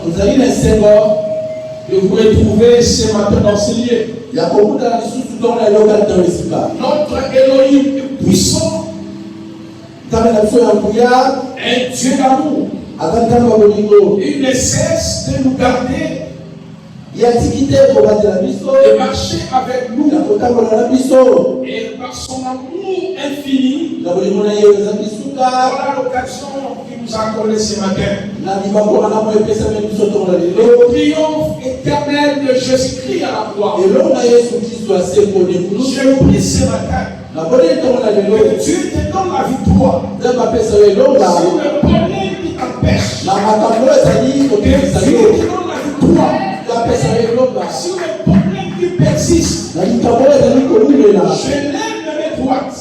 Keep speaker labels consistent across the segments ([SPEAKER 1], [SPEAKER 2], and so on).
[SPEAKER 1] Vous avez les Seigneur de vous retrouver ce matin dans ce lieu. Notre Elohim est puissant. Un Dieu d'amour. Il ne cesse de nous garder, de marcher avec nous. Et par son amour infini, voilà l'occasion qu'il nous a accordée ce matin. Le triomphe éternel de Jésus-Christ à la croix. Je prie ce matin que Dieu te donne la victoire. Si le problème qui t'empêche, que Dieu te donne la victoire. Si le problème qui persiste, je lève mes droites. Je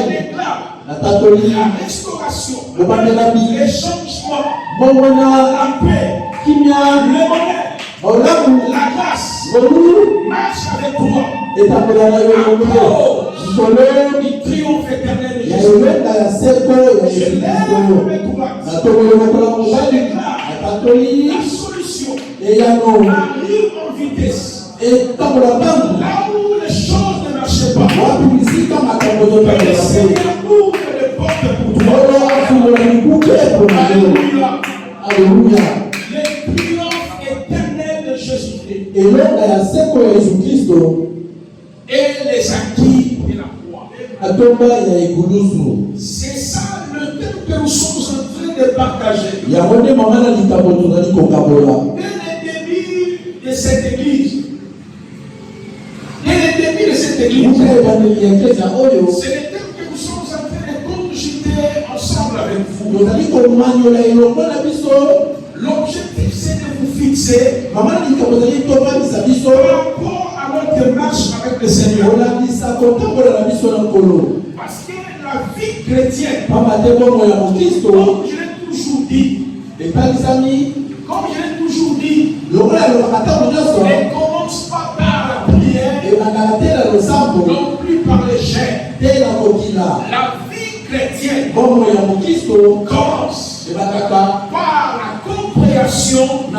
[SPEAKER 1] déclare la restauration, le changement, la paix, le bonheur, la grâce. Marche avec toi. Encore du triomphe éternel de Jésus. Je lève mes droites. Je déclare la solution arrive en vitesse. Là où les choses ne marchaient pas, le Seigneur ouvre les portes pour toi. Alléluia. Le triomphe éternel de Jésus-Christ et les acquis de la croix. C'est ça le thème que nous sommes en train de partager. Dès le début de cette église, c'est le thème que nous sommes en train de cogiter ensemble avec vous. L'objectif, c'est de vous fixer par rapport à notre marche avec le Seigneur. Parce que la vie chrétienne, comme je l'ai toujours dit, ne commence pas par la prière, non plus par les jeûnes. La vie chrétienne commence par la compréhension de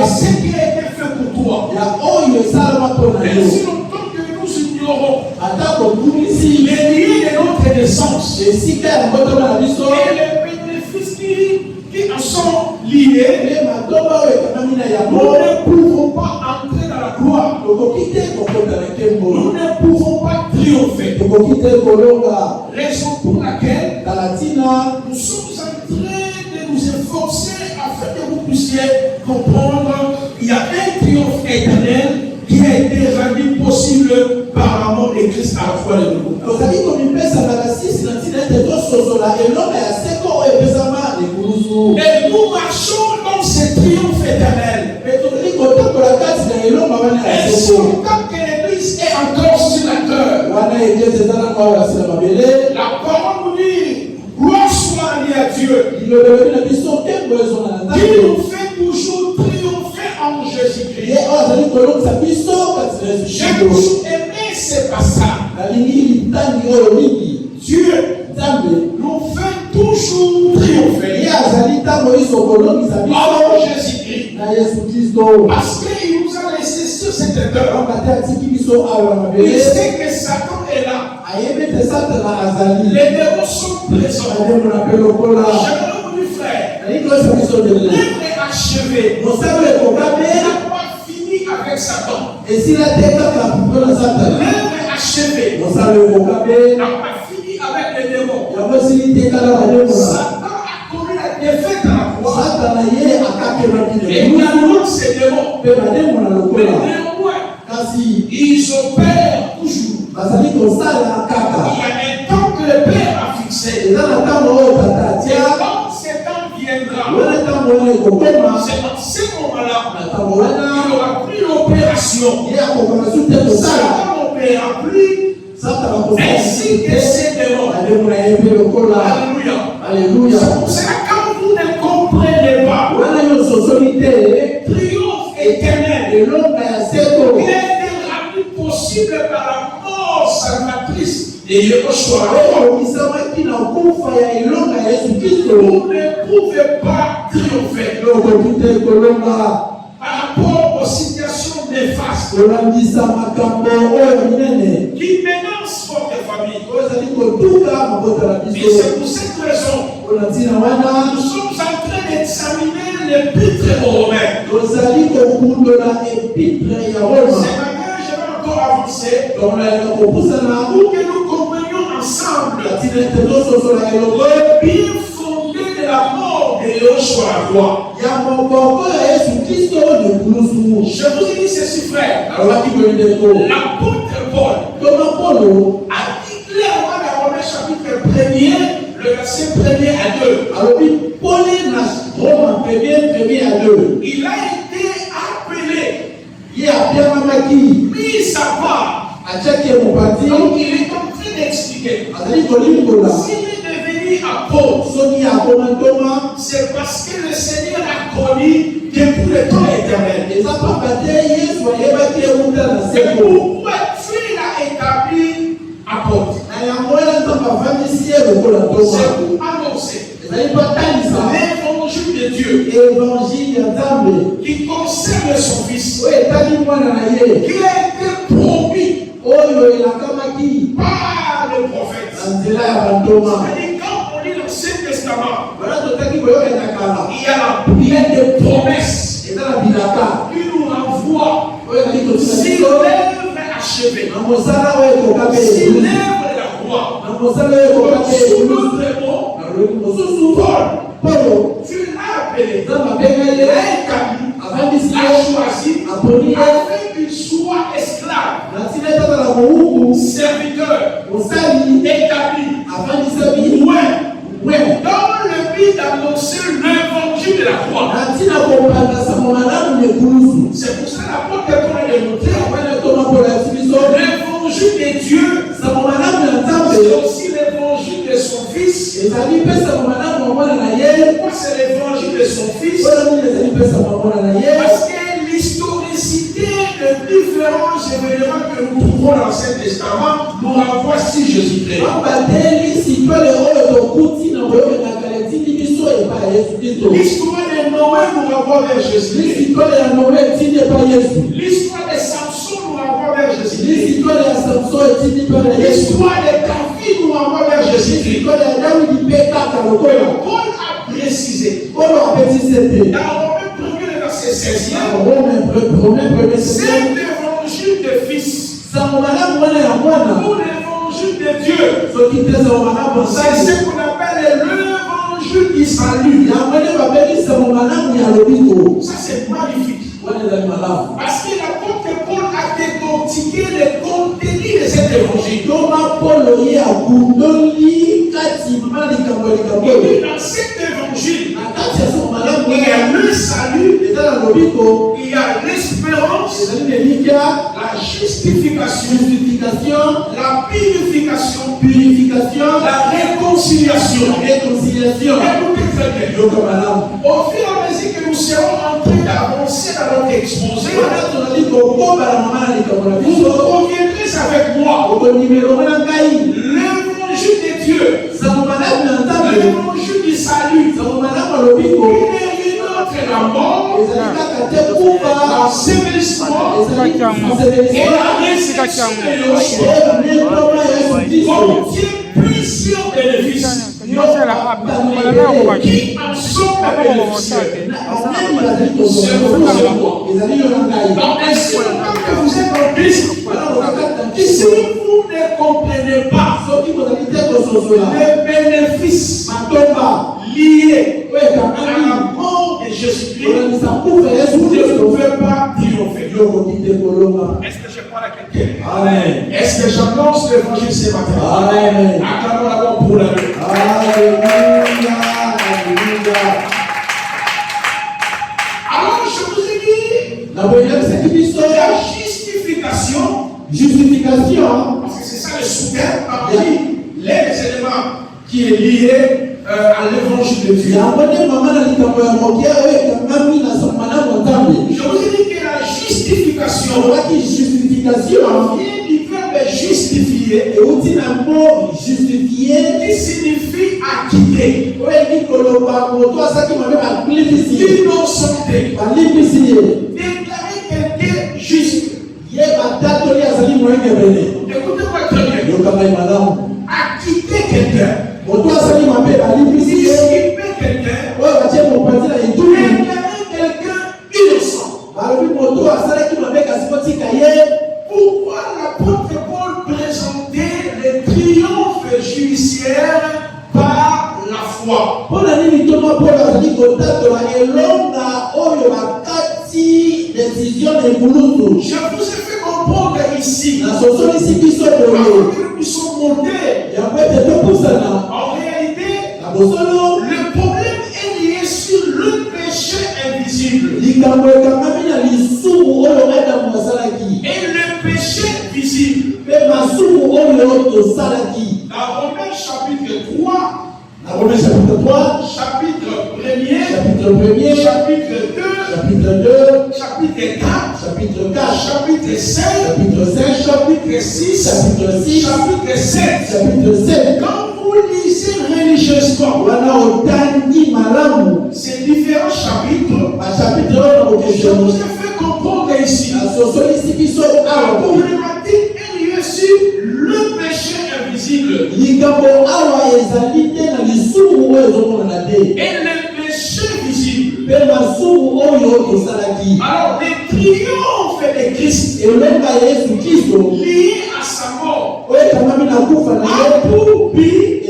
[SPEAKER 1] ce qui a été fait pour toi. Même si longtemps que nous ignorons les liens de notre naissance et les bénéfices qui en sont liés, nous ne pouvons pas entrer dans la gloire. Nous ne pouvons pas triompher. Raison pour laquelle nous sommes en train de nous efforcer afin que vous puissiez comprendre qu'il y a un triomphe éternel qui a été rendu possible par la mort de Christ à la croix de nous. Et nous marchons dans ce triomphe éternel. Et si tant que l'église est encore sur la terre, la parole nous dit, gloire soit à Dieu, qui nous fait toujours triompher en Jésus-Christ. J'ai toujours aimé ce passage. Dieu nous fait toujours triompher en Jésus-Christ. Parce qu'il nous a laissé sur cette terre. Il sait que Satan est là. Les démons sont présents. J'aimerais vous dire, frère, l'œuvre est achevée. On n'a pas fini avec Satan. L'œuvre est achevée. On n'a pas fini avec les démons. Satan a connu la défaite à la croix. Et nous avons ces démons. Mais néanmoins, ils opèrent toujours. Il y a un temps que le Père a fixé. Et quand ce temps viendra, c'est dans ce moment-là qu'il n'y aura plus l'opération. Satan n'opérera plus. Ainsi que ces démons. Alléluia. C'est pour ça que quand vous ne comprenez pas le triomphe éternel qui a été rendu possible par la mort salvatrice de Yeshua, vous ne pouvez pas triompher par rapport aux situations néfastes qui menacent votre famille. Et c'est pour cette raison que nous sommes en train d'examiner l'épître aux Romains. C'est maintenant je vais encore avancer pour que nous comprenions ensemble le bien fondé de la mort de Yoshua la croix. Je vous ai dit ceci, frère. L'apôtre Paul a dit clairement dans Romains chapitre 1er, le verset 1er à 2. Il a été appelé, mis à part. Donc il est en train d'expliquer. S'il est devenu apôtre, c'est parce que le Seigneur l'a connu depuis le temps éternel. C'est pourquoi Dieu l'a établi apôtre. C'est pour annoncer l'évangile de Dieu qui concerne son Fils, qui a été promis par le prophète. C'est-à-dire, quand on lit l'Ancien Testament, il y a des promesses qui nous renvoient si l'œuvre est achevée, si l'œuvre de la croix, sous notre mot, Paul, tu l'as appelé, l'a établi, l'a choisi, afin qu'il soit esclave, serviteur, établi, dans le but d'annoncer l'évangile de la croix. C'est pour ça que l'apôtre Paul a démontré l'évangile de Dieu, c'est aussi l'évangile de son Fils. Pourquoi c'est l'évangile de son Fils? Parce que l'historicité de différents événements que nous trouvons dans l'Ancien Testament nous renvoie si Jésus-Christ. L'histoire de Noé nous renvoie vers Jésus. L'histoire de Samson nous renvoie vers Jésus. L'histoire de David nous renvoie vers Jésus. Paul a précisé dans Romains 1er verset 16e, cet évangile de Fils pour l'évangile de Dieu, c'est ce qu'on appelle l'évangile du salut. Ça c'est magnifique. Parce que l'apôtre Paul a décortiqué le contenu de cet évangile. Et dans cet évangile, il y a le salut, il y a l'espérance, la justification, la purification, la réconciliation. Écoutez très bien. Au fur et à mesure que nous serons en train d'avancer dans notre exposé, vous conviendrez avec moi l'évangile de Dieu, l'évangile du salut, il est entre la mort, l'ensevelissement et la résurrection de Yoshua contient plusieurs bénéfices qui en sont bénéficiaires. Donc, ainsi longtemps que vous êtes en Christ, si vous ne comprenez pas les bénéfices liés à la mort de Jésus-Christ, vous ne pouvez pas triompher. Est-ce que je parle à quelqu'un? Est-ce que j'annonce l'évangile ce matin? Acclamons d'abord pour la vie. Alléluia. Alors je vous ai dit la justification, parce que c'est ça le sous-thème parmi les éléments qui est lié à l'évangile de Dieu. Je vous ai dit que la justification vient du verbe justifié,
[SPEAKER 2] justifié,
[SPEAKER 1] qui signifie acquitté, innocenté, déclarer quelqu'un juste. Écoutez-moi très bien. Acquitter quelqu'un, discipliner quelqu'un, déclarer quelqu'un innocent. Pourquoi l'apôtre Paul présentait le triomphe judiciaire par la foi? Je vous ai fait comprendre ici que nous sommes montés. En réalité, le problème est lié sur le péché invisible et le péché visible. Dans Romains chapitre 3, chapitre 1er, chapitre 2, chapitre 4, chapitre 5, chapitre 6, chapitre 7. Quand vous lisez religieusement ces différents chapitres, je vous ai fait comprendre ici la problématique est liée sur le péché invisible et le péché visible. Alors, les triomphes de Christ liés à sa mort a pour but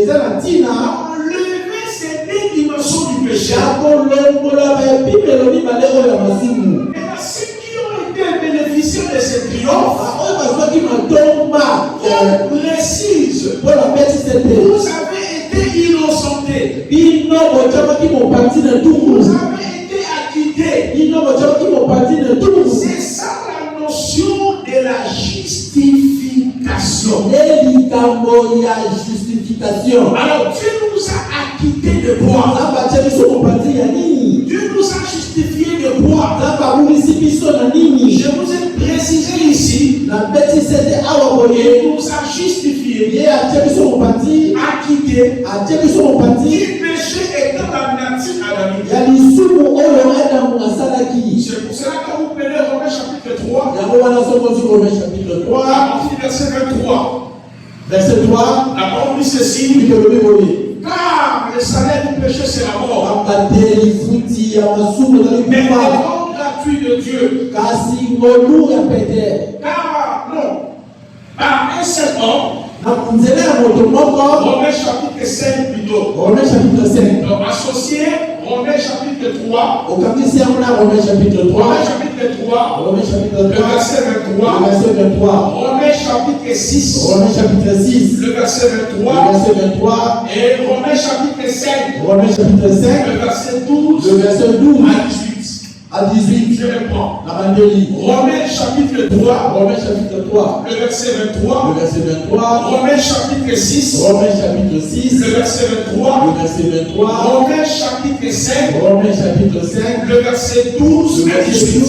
[SPEAKER 1] enlever ces deux dimensions du péché. Et ceux qui ont été bénéficiaires de ces triomphes, on précise, vous avez été innocentés, vous avez été acquittés. C'est ça la notion de la justification. Alors Dieu nous a acquittés de quoi? Dieu nous a justifiés de quoi? Je vous ai précisé ici, il nous a justifiés, acquittés, du péché étant la nature adamique. C'est pour cela que vous prenez Romains chapitre 3, à partir du verset 23.
[SPEAKER 2] Verset 3,
[SPEAKER 1] la parole dit ceci, car le salaire du péché c'est la mort, mais le don gratuit de Dieu, car non, par un seul homme, Romains chapitre 5 plutôt, donc associé Romains chapitre 3, Romains chapitre 3, le verset 23, Romains chapitre 6, le verset 23, et Romains chapitre 5, le verset 12 à 18. Je reprends. Romains chapitre 3, le verset 23, Romains chapitre 6, le verset 23, Romains chapitre 5, le verset 12 à 18.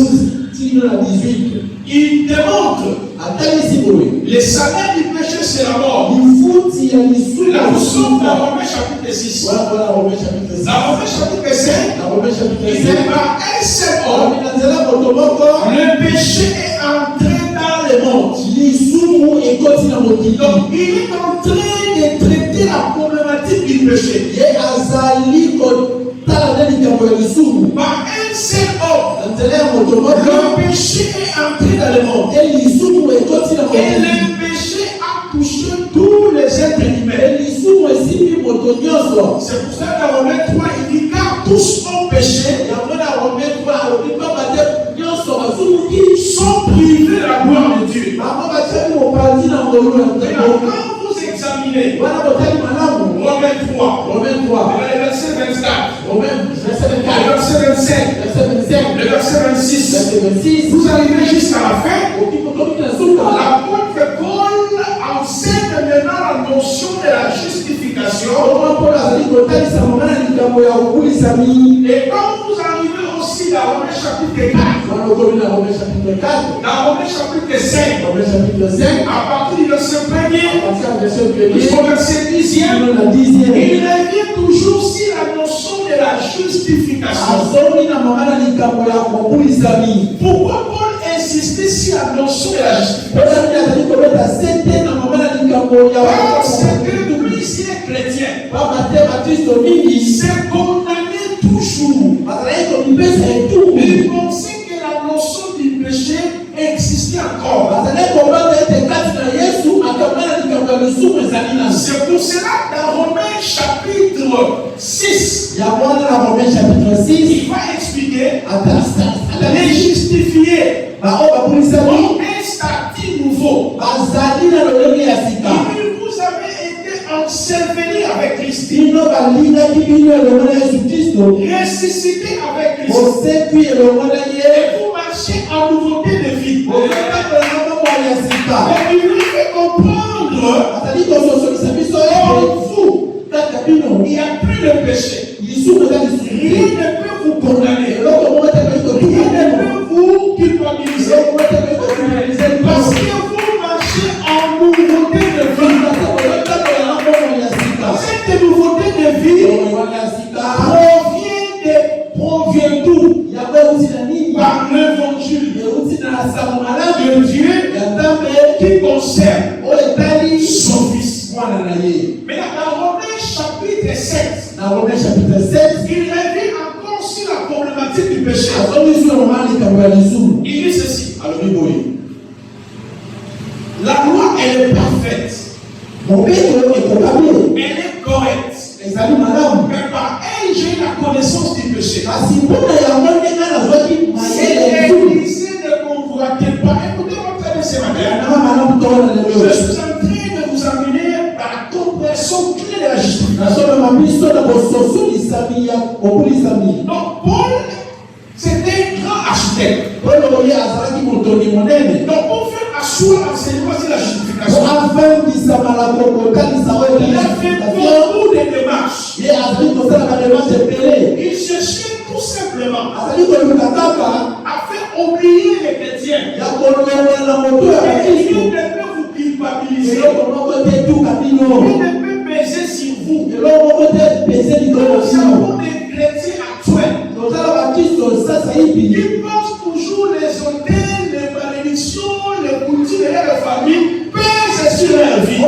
[SPEAKER 1] Il démontre les salaires du péché c'est la mort. Là nous sommes dans Romains chapitre 6. Dans Romains chapitre 5, il y a un seul homme. Le péché est entré dans le monde. Donc il est en train de traiter la problématique du péché. Par un seul homme, le péché est entré dans le monde. Et le péché a touché tous les êtres humains. C'est pour ça que Romains 3 il dit car tous ont péché, sont privés de la gloire de Dieu. Quand vous examinez Romains 3, le verset 24, le verset 25, le verset 26, vous arrivez jusqu'à la fin. L'apôtre Paul enseigne maintenant la notion de la justification. Et quand vous arrivez aussi dans Romains chapitre 4.
[SPEAKER 2] Dans le Romains chapitre 4.
[SPEAKER 1] Dans Romains chapitre 5.
[SPEAKER 2] Romains chapitre 5.
[SPEAKER 1] À partir du verset 1er.
[SPEAKER 2] Jusqu'au
[SPEAKER 1] verset 10e. Il revient toujours sur la notion de la justification. Pourquoi Paul insistait sur la notion de la justification? Parce que plusieurs chrétiens se condamnaient toujours. Ils pensaient que la notion du péché existait encore. C'est pour cela dans Romains chapitre 6, il va expliquer les justifiés ont un statut nouveau. Vous avez été ensevelis avec Christ, ressuscité avec Christ, et vous marchez en nouveauté de vie. Et il lui fait comprendre pour vous, il n'y a plus de péché. Rien ne peut vous condamner. Rien ne peut vous culpabiliser. Parce que vous marchez en nouveauté de vie. Cette nouveauté de vie provient d'où? Par l'évangile de Dieu qui concerne son Fils. Mais dans Romains chapitre 7, il revient encore sur la problématique du péché. Il dit ceci. La loi, elle est parfaite. Elle est correcte. Mais par elle, j'ai la connaissance du péché. Elle disait ne convoitez pas. Écoutez-moi très bien ce matin. Je suis en train de vous amener à la compréhension clé de la justification. Donc, Paul, c'était un grand architecte. Donc, pour faire asseoir l'enseignement sur la justification, il a fait beaucoup de démarches. Il cherchait tout simplement à faire oublier les chrétiens. Et Dieu ne peut vous culpabiliser. Il ne peut peser sur vous. Nous avons des chrétiens actuels qui pensent toujours les hôtels, les malédictions, les coutumes et les familles pèsent sur leur vie.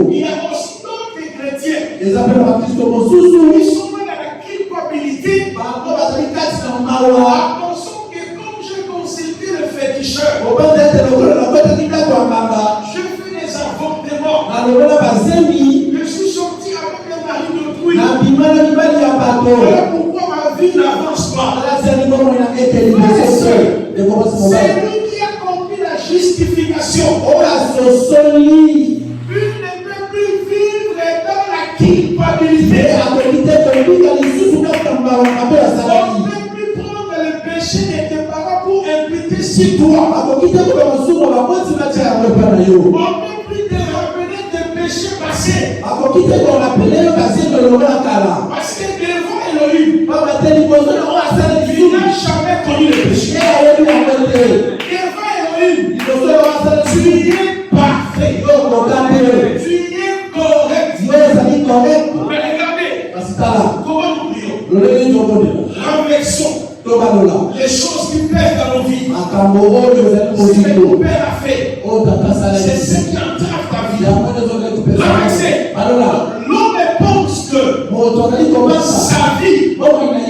[SPEAKER 1] Il y a aussi d'autres chrétiens qui sont dans la culpabilité en pensant que comme j'ai consulté le féticheur, je fais des avortements, je suis sorti avec le mari d'autrui. Voilà pourquoi ma vie n'avance pas. C'est lui qui a compris la justification. Il ne peut plus vivre dans la culpabilité. On ne peut plus prendre le péché de tes parents pour imputer sur toi. On ne peut plus te rappeler tes péchés passés. Parce que devant Elohim, tu n'as jamais connu le péché. Devant Elohim, tu es parfait. Tu es correct. Mais regardez, comment nous prions. Renversons les choses qui pèsent dans nos vies. Ce que ton Père a fait, c'est ce qui entrave ta vie. Renversez. L'homme pense que sa vie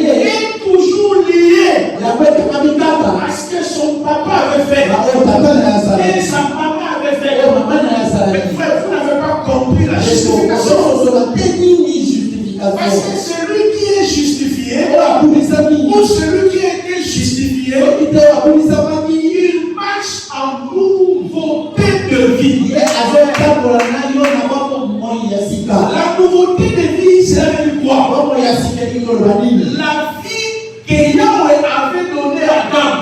[SPEAKER 1] est toujours liée à ce que son papa avait fait et sa maman avait fait. Mais frère, vous n'avez pas compris la justification. Parce que celui qui est justifié ou celui qui a été justifié, il marche en nouveauté de vie. La nouveauté de vie, c'est quoi? La vie que Yahweh avait donnée à Adam.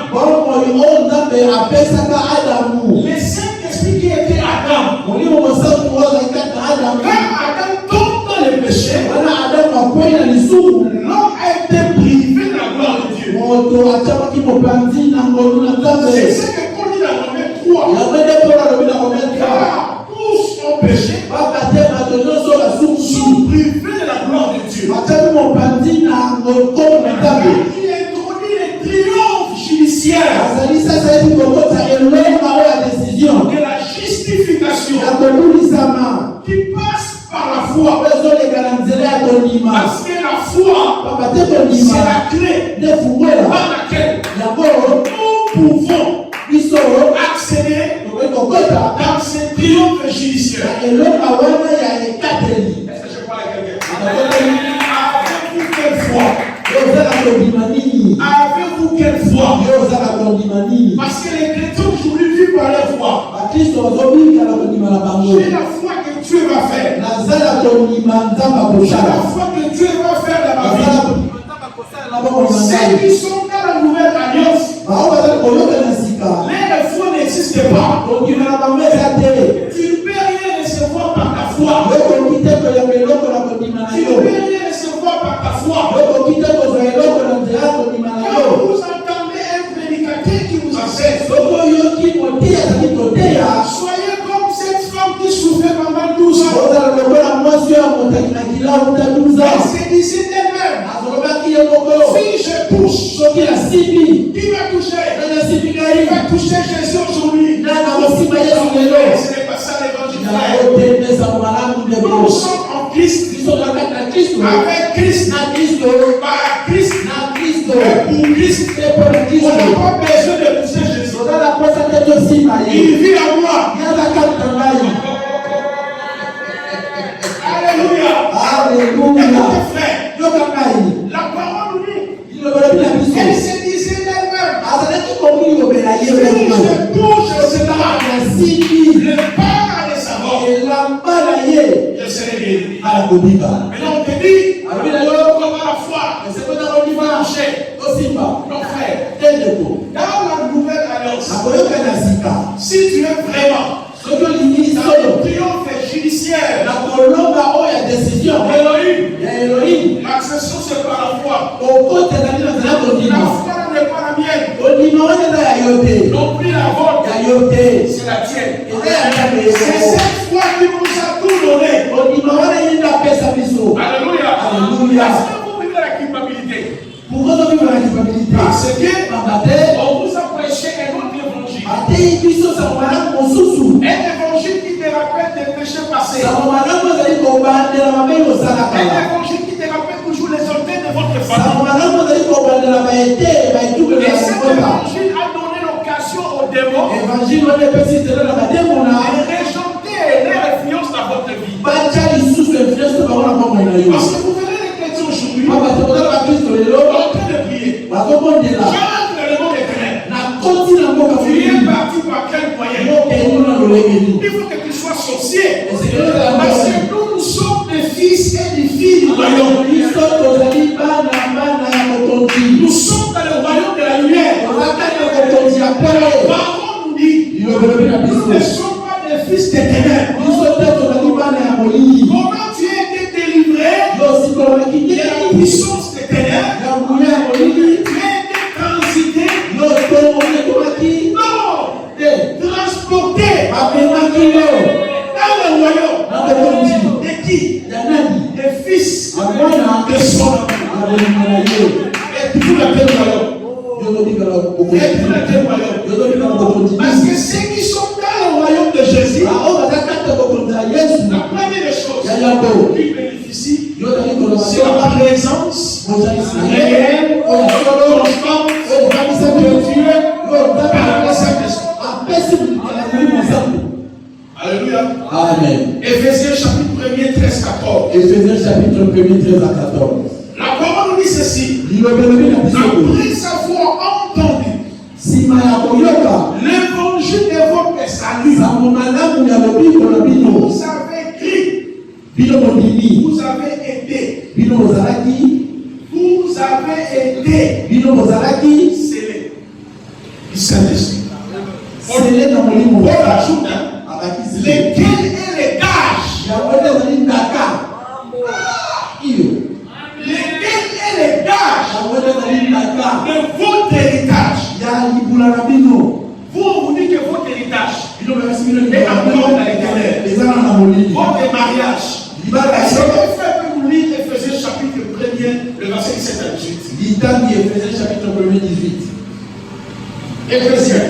[SPEAKER 1] Les Saint-Esprit qui était Adam. Quand Adam tombe dans le péché, l'homme a été privé de la gloire de Dieu. C'est ce que qu'on dit dans Romains 3. Car tous ont péché, sont privés de la gloire de Dieu. Il introduit les triomphes judiciaires de la justification qui passe par la foi. Parce que la foi, c'est la clé par laquelle nous pouvons accéder dans ces triomphes judiciaires. Est-ce que je parle à quelqu'un? Avez-vous quelle foi? Avez-vous quelle foi? Parce que les chrétiens aujourd'hui vivent par leur foi. J'ai la foi que Dieu va faire. J'ai la foi que Dieu va faire dans ma vie. Ceux qui sont dans la nouvelle alliance, les foi n'existe pas. Tu ne peux rien recevoir par ta foi. Tu ne peux rien recevoir par ta foi. Quand vous entendez un prédicateur qui vous enseigne, soyez comme cette femme qui souffrait pendant 12 ans. Elle se disait elle-même, si je touche, qui va toucher? Il va toucher Jésus aujourd'hui. Ce n'est pas ça l'évangile. Nous sommes en Christ. Avec Christ. Par Christ. Et pour Christ. On n'a pas besoin de toucher Jésus. Il vit en moi. Alléluia. Écoutez, frère. La parole nous dit. Elle se disait elle-même. Si je touche le pas de sa mort, je serai guéri. Maintenant on te dit, comme à la foi, non frère, dans la nouvelle alliance, si tu es vraiment dans le triomphe judiciaire, Elohim, l'accession c'est par la foi. La foi n'est pas la mienne, non plus la vôtre, c'est la tienne. C'est cette foi qui nous a tout donné. Alléluia. Est-ce que vous vivez la culpabilité? Parce que on vous a prêché un autre évangile. Un évangile qui te rappelle des péchés passés. Un évangile qui te rappelle toujours les orteils de votre famille. Et cet évangile a donné l'occasion aux démons de rejeter leur influence dans votre vie. Parce que vous verrez les chrétiens aujourd'hui en train de prier. J'entre le monde des ténèbres. Tu es parti par quel moyen? Il faut que tu sois sorcier. Parce que nous sommes des fils et des filles du royaume. Nous sommes dans le royaume de la lumière. La parole nous dit, nous ne sommes pas des fils des ténèbres. Comment tu as été délivré de la puissance des ténèbres? Tu as été transité, transporté dans le royaume. De qui? Des fils de son. Et tout le royaume. Parce que ceux qui sont dans le royaume de Jésus, la première des choses qui bénéficient, c'est la présence réelle, constante, perpétuelle par le Saint-Esprit. Alléluia.
[SPEAKER 2] Amen.
[SPEAKER 1] Éphésiens chapitre 1er, 13-14.
[SPEAKER 2] Éphésiens chapitre 1er, 13 à 14.
[SPEAKER 1] La parole nous dit ceci. Après savoir entendu l'évangile de votre salut, vous avez écrit, vous avez été, scellés du Saint-Esprit. On ajoute lesquels est les gages encore dans les ténèbres. Votre mariage. C'est le fait que vous lisez Ephésiens chapitre 1er, le verset 17 à 18.
[SPEAKER 2] Ephésiens chapitre 1er, 18.
[SPEAKER 1] Ephésiens.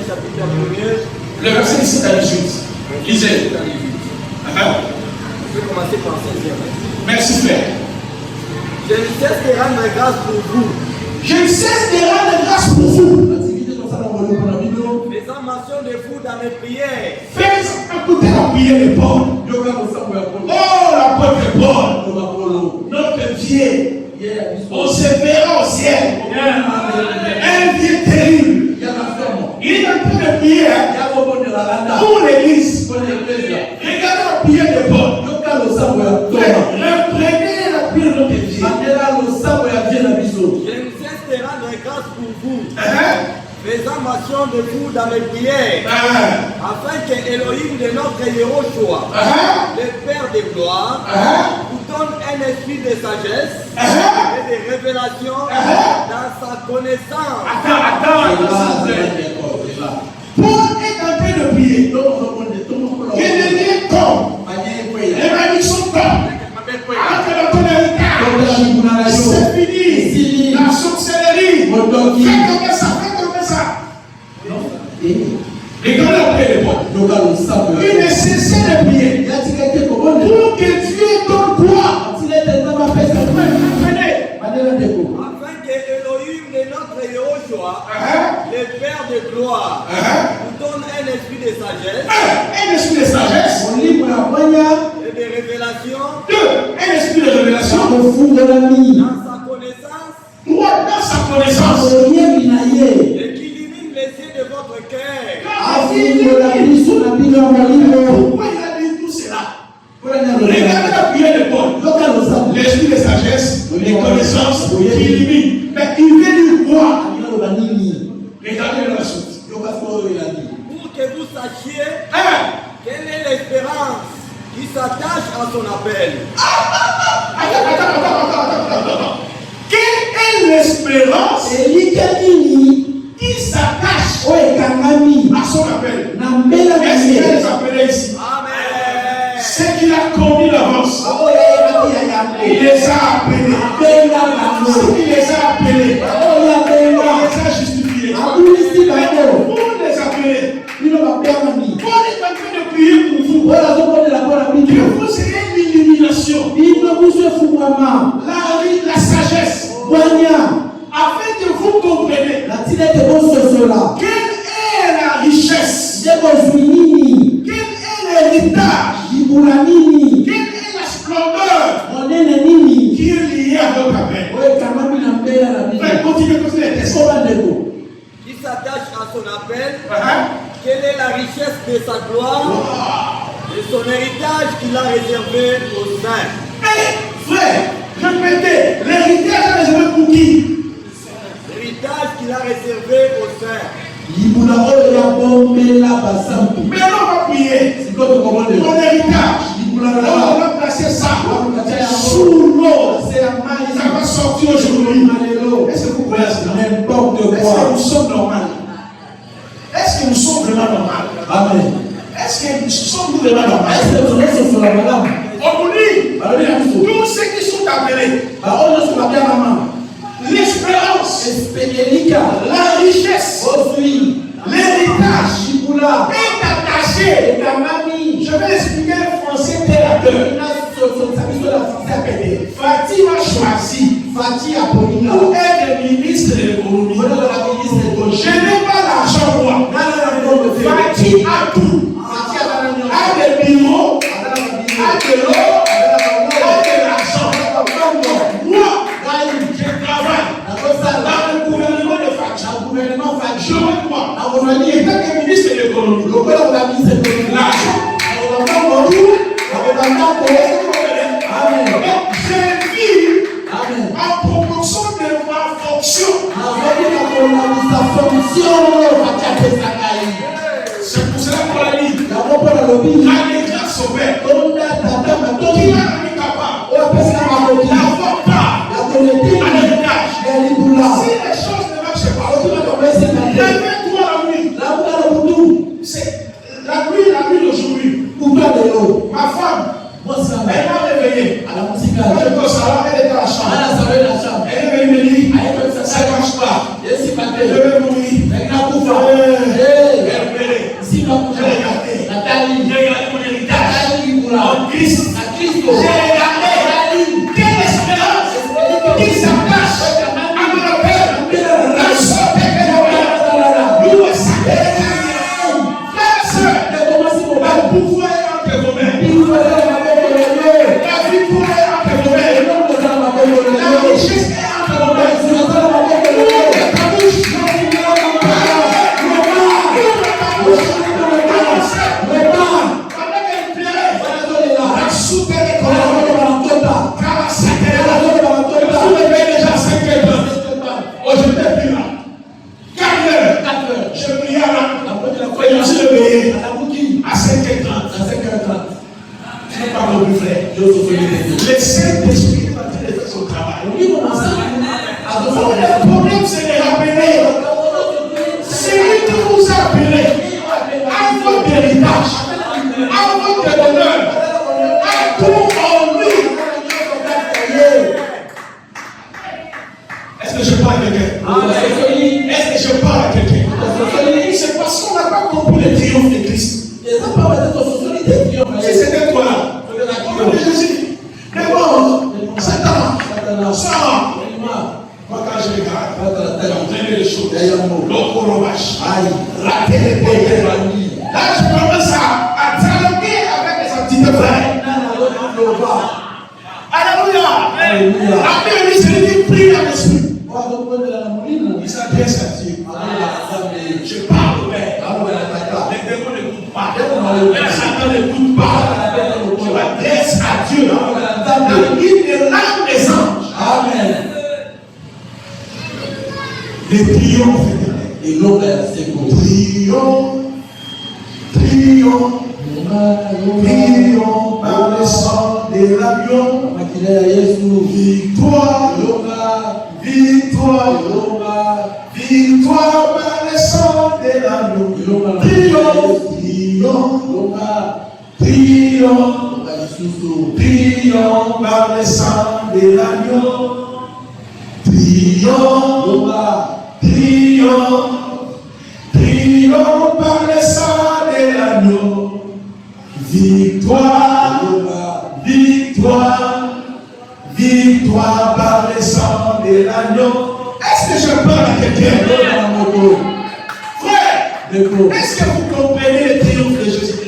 [SPEAKER 3] Chapitre 1er.
[SPEAKER 1] Le verset 17 à 18. Lisez.
[SPEAKER 3] Je vais commencer par 16e.
[SPEAKER 1] Merci frère.
[SPEAKER 3] Je ne cesse de rendre grâce pour vous.
[SPEAKER 1] Je ne cesse de rendre grâce pour vous.
[SPEAKER 3] Faisant mention de vous dans mes prières.
[SPEAKER 1] Fais écouter la prière de Paul. Oh, l'apôtre Paul. Notre vieux. On se verra au ciel. Un vieux terrible. Il est en train de prier pour l'église. Regardez la prière de Paul. Reprenez la prière de notre vieux.
[SPEAKER 3] Je ne cesse de rendre grâce pour vous. Faisant mention de vous dans mes prières, afin que Elohim de notre Yehoshua, le Père de gloire, vous donne un esprit de sagesse et de révélation dans sa connaissance.
[SPEAKER 1] Paul est en train de prier. Que les liens tombent. Les malédictions tombent. Entre la tonalité, c'est fini. La sorcellerie. Fais comme ça. Regardez la prière de Paul. Il ne cessait de prier pour que Dieu donne quoi.
[SPEAKER 3] Afin que Elohim de notre Yehoshua, le Père de gloire, vous donne un esprit de sagesse.
[SPEAKER 1] Un esprit de sagesse.
[SPEAKER 3] Et de révélation.
[SPEAKER 1] Un esprit de révélation.
[SPEAKER 3] Dans sa connaissance.
[SPEAKER 1] Dans sa connaissance.
[SPEAKER 3] Et qui illumine les yeux de votre cœur.
[SPEAKER 1] Pourquoi il a dit tout cela? Regardez la prière de Paul. L'esprit de sagesse, les connaissances qui illumine. Mais il veut dire quoi? Regardez la suite.
[SPEAKER 3] Pour que vous sachiez quelle est l'espérance qui s'attache à son appel.
[SPEAKER 1] Attends. Quelle est l'espérance qui s'attache à son appel? Est-ce qu'il a les appelés ici?
[SPEAKER 3] Amen.
[SPEAKER 1] C'est qu'il a commis d'avance. Il les a appelés. Il les a appelés. Il les a justifiés. Pour les appeler. Paul est en train de prier pour vous. Que vous ayez l'illumination. La sagesse. Afin que vous compreniez. Quelle est la richesse? Quel est l'héritage? Quelle est la splendeur qui est liée à votre appel? Continuez.
[SPEAKER 3] Qui s'attache à son appel. Quelle est la richesse de sa gloire et son héritage qu'il a réservé aux saints.
[SPEAKER 1] Frère, répétez, l'héritage est réservé pour qui?
[SPEAKER 3] L'héritage qu'il a réservé aux saints.
[SPEAKER 1] Mais on va prier. Mon héritage. On va placer ça sous l'eau. Ça va sortir aujourd'hui. Est-ce que vous croyez à cela?
[SPEAKER 2] N'importe
[SPEAKER 1] Est-ce que
[SPEAKER 2] quoi.
[SPEAKER 1] nous sommes normaux? Est-ce que nous sommes vraiment normaux?
[SPEAKER 2] Amen.
[SPEAKER 1] Est-ce que nous sommes vraiment normaux? On nous dit, tous ceux qui sont appelés, l'espérance, la richesse, l'héritage est attaché. Je vais expliquer le français tel à cœur. Fatih a choisi pour être ministre de l'économie. Je n'ai pas l'argent moi. Fatih a tout. A des bureaux, a de l'eau, a de l'argent. Moi, je travaille dans le gouvernement de Fatih. Je veux quoi? Il était que ministre de l'économie. L'argent. J'ai vu en proportion de ma fonction. C'est pour cela qu'on l'a dit. La grâce au Père. Qui a mis capable d'avoir part à l'héritage. Si les choses ne marchent pas, réveille-toi la nuit. C'est année.
[SPEAKER 2] à la musique.
[SPEAKER 1] Quand j'étais au salon, elle était à la chambre. Elle est venue me dire, ça ne marche pas. Je vais mourir. Elle plairait. J'ai regardé. J'ai regardé mon héritage. En Christ. J'ai regardé. Quelle espérance qui s'attache à mon père. La sorte que je nous sacré. Frères et sœurs, le pouvoir est entre vos mains. La victoire est entre vos mains. La richesse est entre vos mains. À 5h30. Tu ne parles plus, frère. Le Saint-Esprit est en train de faire son travail. Le problème, c'est de rappeler. Celui qui vous a appelé à votre héritage, à votre bonheur, à tout en lui. Est-ce que je parle à quelqu'un? Est-ce que je parle à quelqu'un? C'est parce qu'on n'a pas compris le triomphe de Christ. Si c'était toi là, on est Jésus. Mais bon, Satan, sort. Moi, quand je regarde, j'entends les choses. L'ocoromage, rater les pays. Là, je commence à dialoguer avec les entités frères. Alléluia. Après, lui, c'est lui qui prie dans l'esprit. Il s'adresse à Dieu. Je parle au Père. Les démons n'écoutent pas. Les Satan n'écoute pas. Je m'adresse à Dieu. Dans l'île de l'âme des anges. Amen. Les triomphes éternels. Et l'homme est beau. Triomphe par le sang de l'agneau. Victoire par le sang de l'agneau. Triomphe par le sang de l'agneau. Triomphe par le sang de l'agneau. Victoire par le sang de l'agneau. Est-ce que je parle à quelqu'un? Frère, est-ce que vous comprenez le triomphe de Jésus-Christ?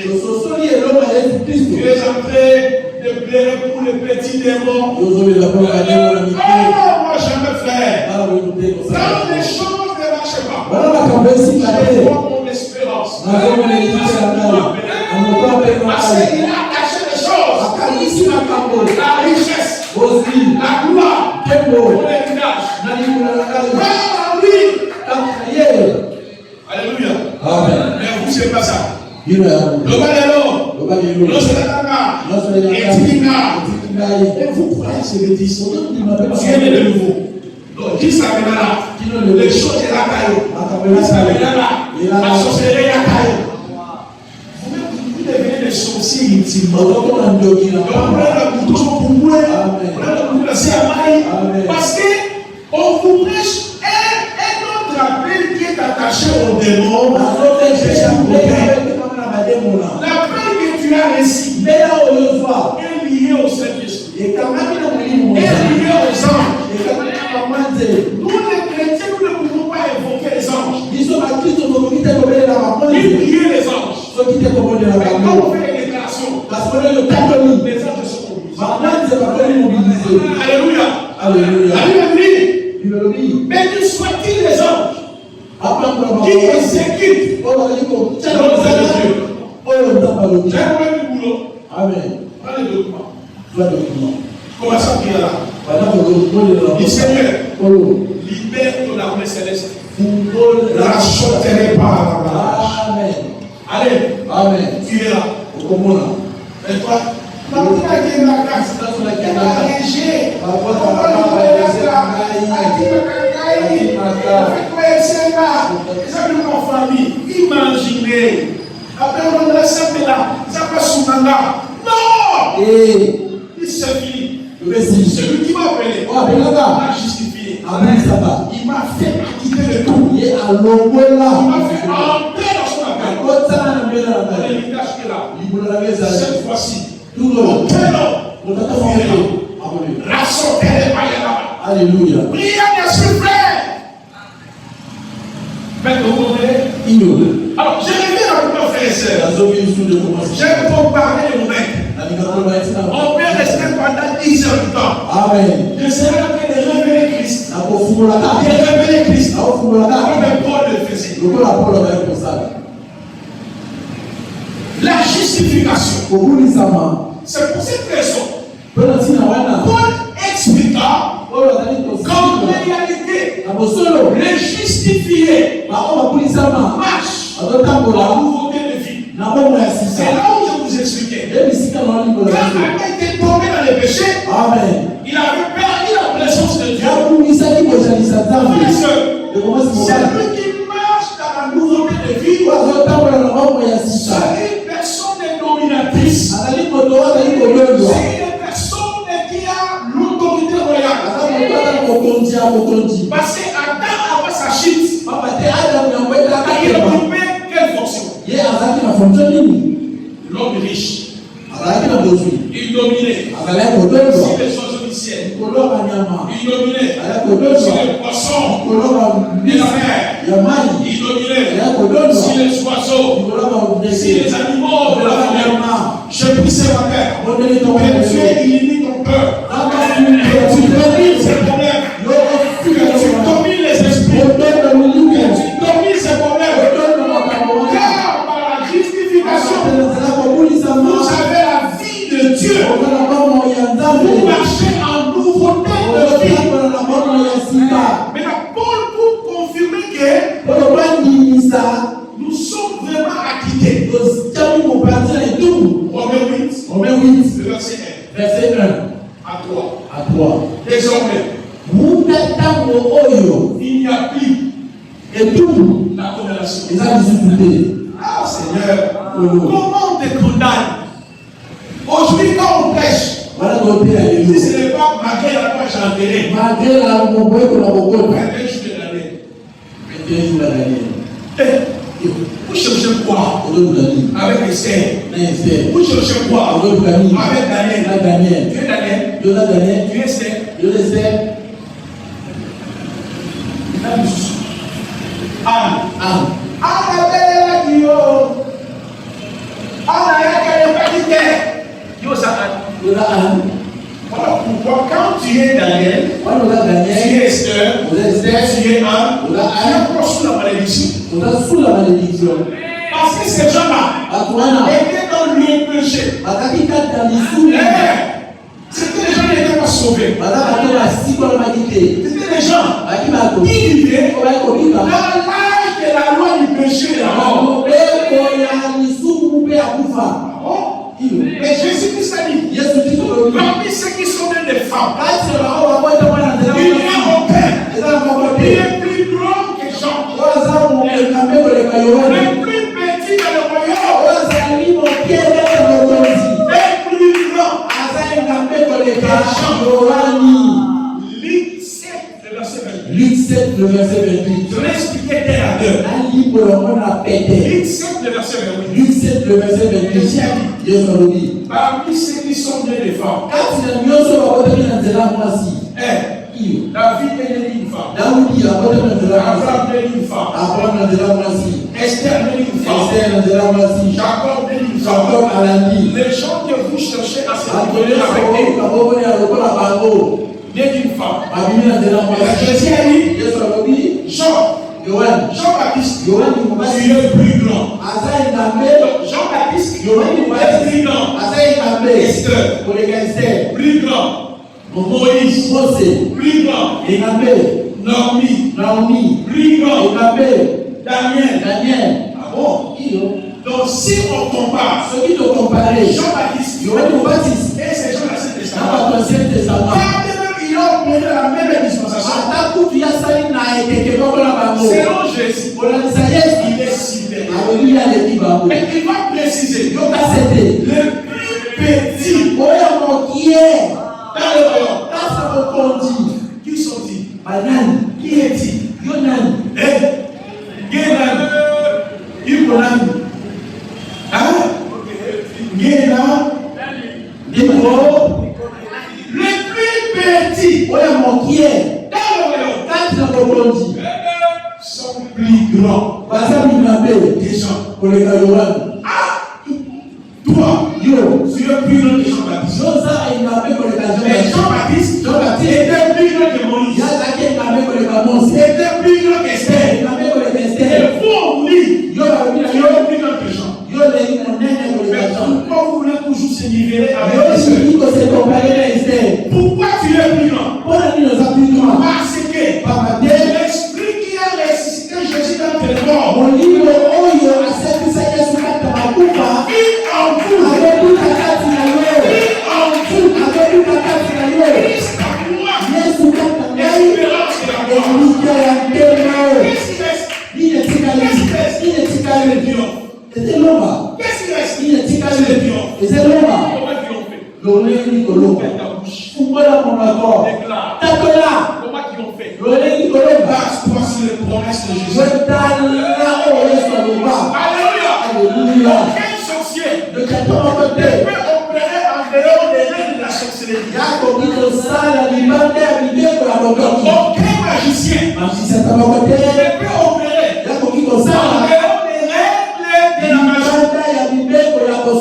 [SPEAKER 1] Tu es en train de pleurer pour les petits démons. Oh, moi je me fais. Quand les choses ne marchent pas, je vois mon espérance. Parce qu'il a caché les choses. La richesse, la gloire, mon héritage. Alléluia. Amen. Mais vous, c'est pas ça. Le balelo, le solatanga, et tika. Et vous croyez que c'est bêtise. Rien n'est de nouveau. Donc, qui s'appelle là? Les choses de la caillou. Qui s'appelle là? La sorcellerie à caillou. Vous devenez des sorciers intimement. On prend le couteau pour vous. On prend le couteau pour vous. Parce qu'on vous prêche un autre appel qui est attaché au démon. L'appel que tu as reçu est lié au Saint-Esprit. Est lié aux anges. Nous les chrétiens, nous ne pouvons pas évoquer les anges. Ni prier les anges. Mais quand on fait les déclarations, les anges sont mobilisés. Alléluia. Béni soit-il les anges qui exécutent l'ordre de Dieu. J'ai trouvé du boulot.
[SPEAKER 2] Amen.
[SPEAKER 1] Prends les documents.
[SPEAKER 3] Commence à prier là. Dis Seigneur, libère ton armée céleste. Rachète-les par la marche.
[SPEAKER 2] Amen.
[SPEAKER 3] Allez.
[SPEAKER 2] Amen.
[SPEAKER 3] Tu es là. Et toi, imaginez. Après, on a là, ça passe sous là. Non! Il se
[SPEAKER 1] m'a justifié. Il m'a fait acquitter le tout. Il m'a fait entrer dans son appel. On est l'héritage qu'il a. Cette fois-ci, aucun homme rassembler les païens là-bas.
[SPEAKER 2] Alléluia.
[SPEAKER 1] Priez, bien sûr, frère. Maintenant, vous comprenez? Alors, je reviens à vous, frères et sœurs. J'aime beaucoup parler de vous-même. On peut rester pendant 10 heures du temps.
[SPEAKER 2] Amen.
[SPEAKER 1] Je serai en train de révéler Christ. De révéler Christ. Comme Paul le faisait. La justification. C'est pour cette raison. Paul expliqua qu'en réalité, le justifié marche en nouveauté de vie. C'est là où je vous expliquais. Quand Adam était tombé dans les péchés, il avait perdu la présence de Dieu. Celui qui marche dans la nouveauté de vie, c'est une personne dominatrice. C'est une personne qui a l'autorité royale. Parce qu'Adam, après sa chute, il occupait quelle fonction? L'homme riche. Il dominait sur les choses officielles. Il dominait sur les poissons de la mer. Il dominait sur les oiseaux, sur les animaux de la mer. Je prie ce matin que Dieu illumine ton cœur. Que tu domines ces problèmes. Que tu domines les esprits. Que tu domines ces problèmes. Car par la justification, vous avez la vie de Dieu. Vous marchez en nouveauté de vie. Maintenant, Paul, pour confirmer que nous sommes vraiment acquittés. Romains 8, le verset 1 à 3. Désormais, il n'y a plus la condamnation. Ah Seigneur, comment on te condamne? Aujourd'hui, quand on prêche, si ce n'est pas malgré la loi j'enverrai. Vous cherchez quoi avec Esther? Vous cherchez quoi avec Daniel? Tu es Daniel? Tu es Esther? Anne avait la Dio. Anne avait pas quitté. Yo ça Anne. Voilà pourquoi quand tu es Daniel, tu es Esther, tu es Anne, tu es encore sous la malédiction. Parce que ces gens-là étaient dans le péché. C'était des gens qui n'étaient pas sauvés. C'était des gens qui vivaient dans l'âge de la loi du péché et de la mort. Mais Jésus-Christ a dit, parmi ceux qui sont nés des femmes, il n'y a aucun qui est plus grand que Jean. Le plus petit dans le royaume, le plus grand que Jean. Luc 7, le verset 28. Je vais expliquer terre à deux. Luc 7, le verset 28. Parmi ceux qui sont nés des femmes, David est né d'une femme. Abraham est né d'une femme. Esther est né d'une femme. Jacob est né d'une femme. Les gens que vous cherchez à se donner avec eux, né d'une femme. Jésus a dit, Jean-Baptiste, tu es le plus grand. Jean-Baptiste, tu es le plus grand. Esther, plus grand. Moïse, plus grand. Naomi, plus grand. Daniel. Ah bon? Donc si on compare Jean-Baptiste et ces gens de l'Ancien Testament, ils ont obtenu la même dispensation. Selon Jésus, il est cité. Mais il va préciser le plus petit dans le royaume. Le plus petit dans le royaume sont plus grands des gens. Ah, toi, tu es plus grand que Jean-Baptiste. Et Jean-Baptiste était plus grand que Moïse. Était plus grand qu'Esther. Et pour lui, il est plus grand que Jean. Mais pourquoi vous voulez toujours se niveler avec Esther? Pourquoi tu es plus grand? Parce que l'esprit qui a ressuscité Jésus dans tes morts, il en vous. Christ en moi. Espérance de la mort. Qu'est-ce qui reste? Qu'est-ce qui reste? Qu'est-ce qui reste? C'est le triomphe. Comment triompher? Ouvre ta bouche. Déclare. Comment triompher? Base-toi sur les promesses de Jésus. Alléluia. Aucun sorcier ne peut opérer en dehors des règles de la sorcellerie. Aucun magicien ne peut opérer en dehors des règles de la magie.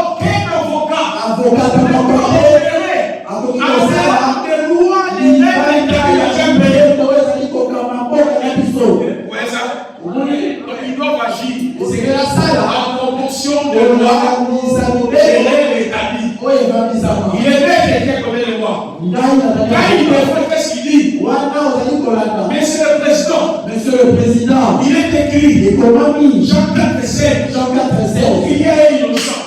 [SPEAKER 1] Aucun avocat ne peut opérer en dehors des lois des règles de la ils doivent agir en proportion de lois des règles établies. Il est bête quelqu'un connaît les lois. Quand il fait qu'est-ce qu'il dit? Monsieur le Président, il est écrit Jean 4:7. Il est innocent.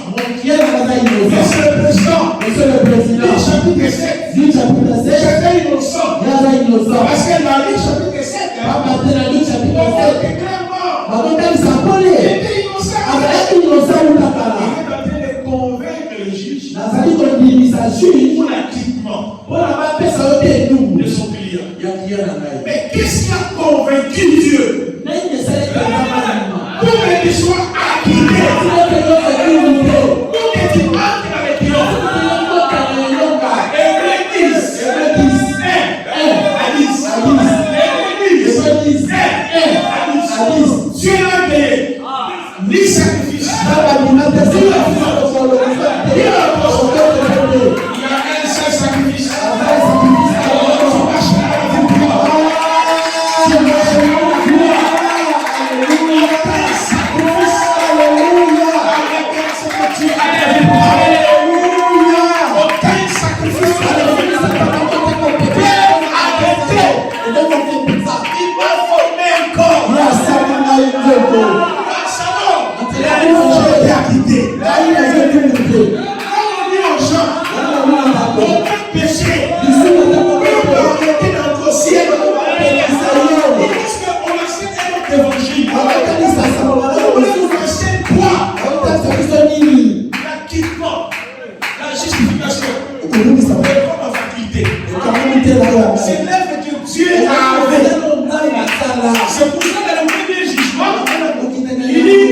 [SPEAKER 1] Monsieur le Président, chapitre 7. J'étais innocent. Parce que la Luc chapitre 7, on était clairement. Il était innocent. Il est en train de convaincre le juge pour l'acquittement de son client. Mais qu'est-ce qui a convaincu Dieu pour que tu sois acquitté? Pour que tu entres avec triomphe. Dieu n'a payé ni sacrifice. Il y a un seul sacrifice. C'est l'œuvre que Dieu a fait. C'est pour ça que le premier jugement, il dit,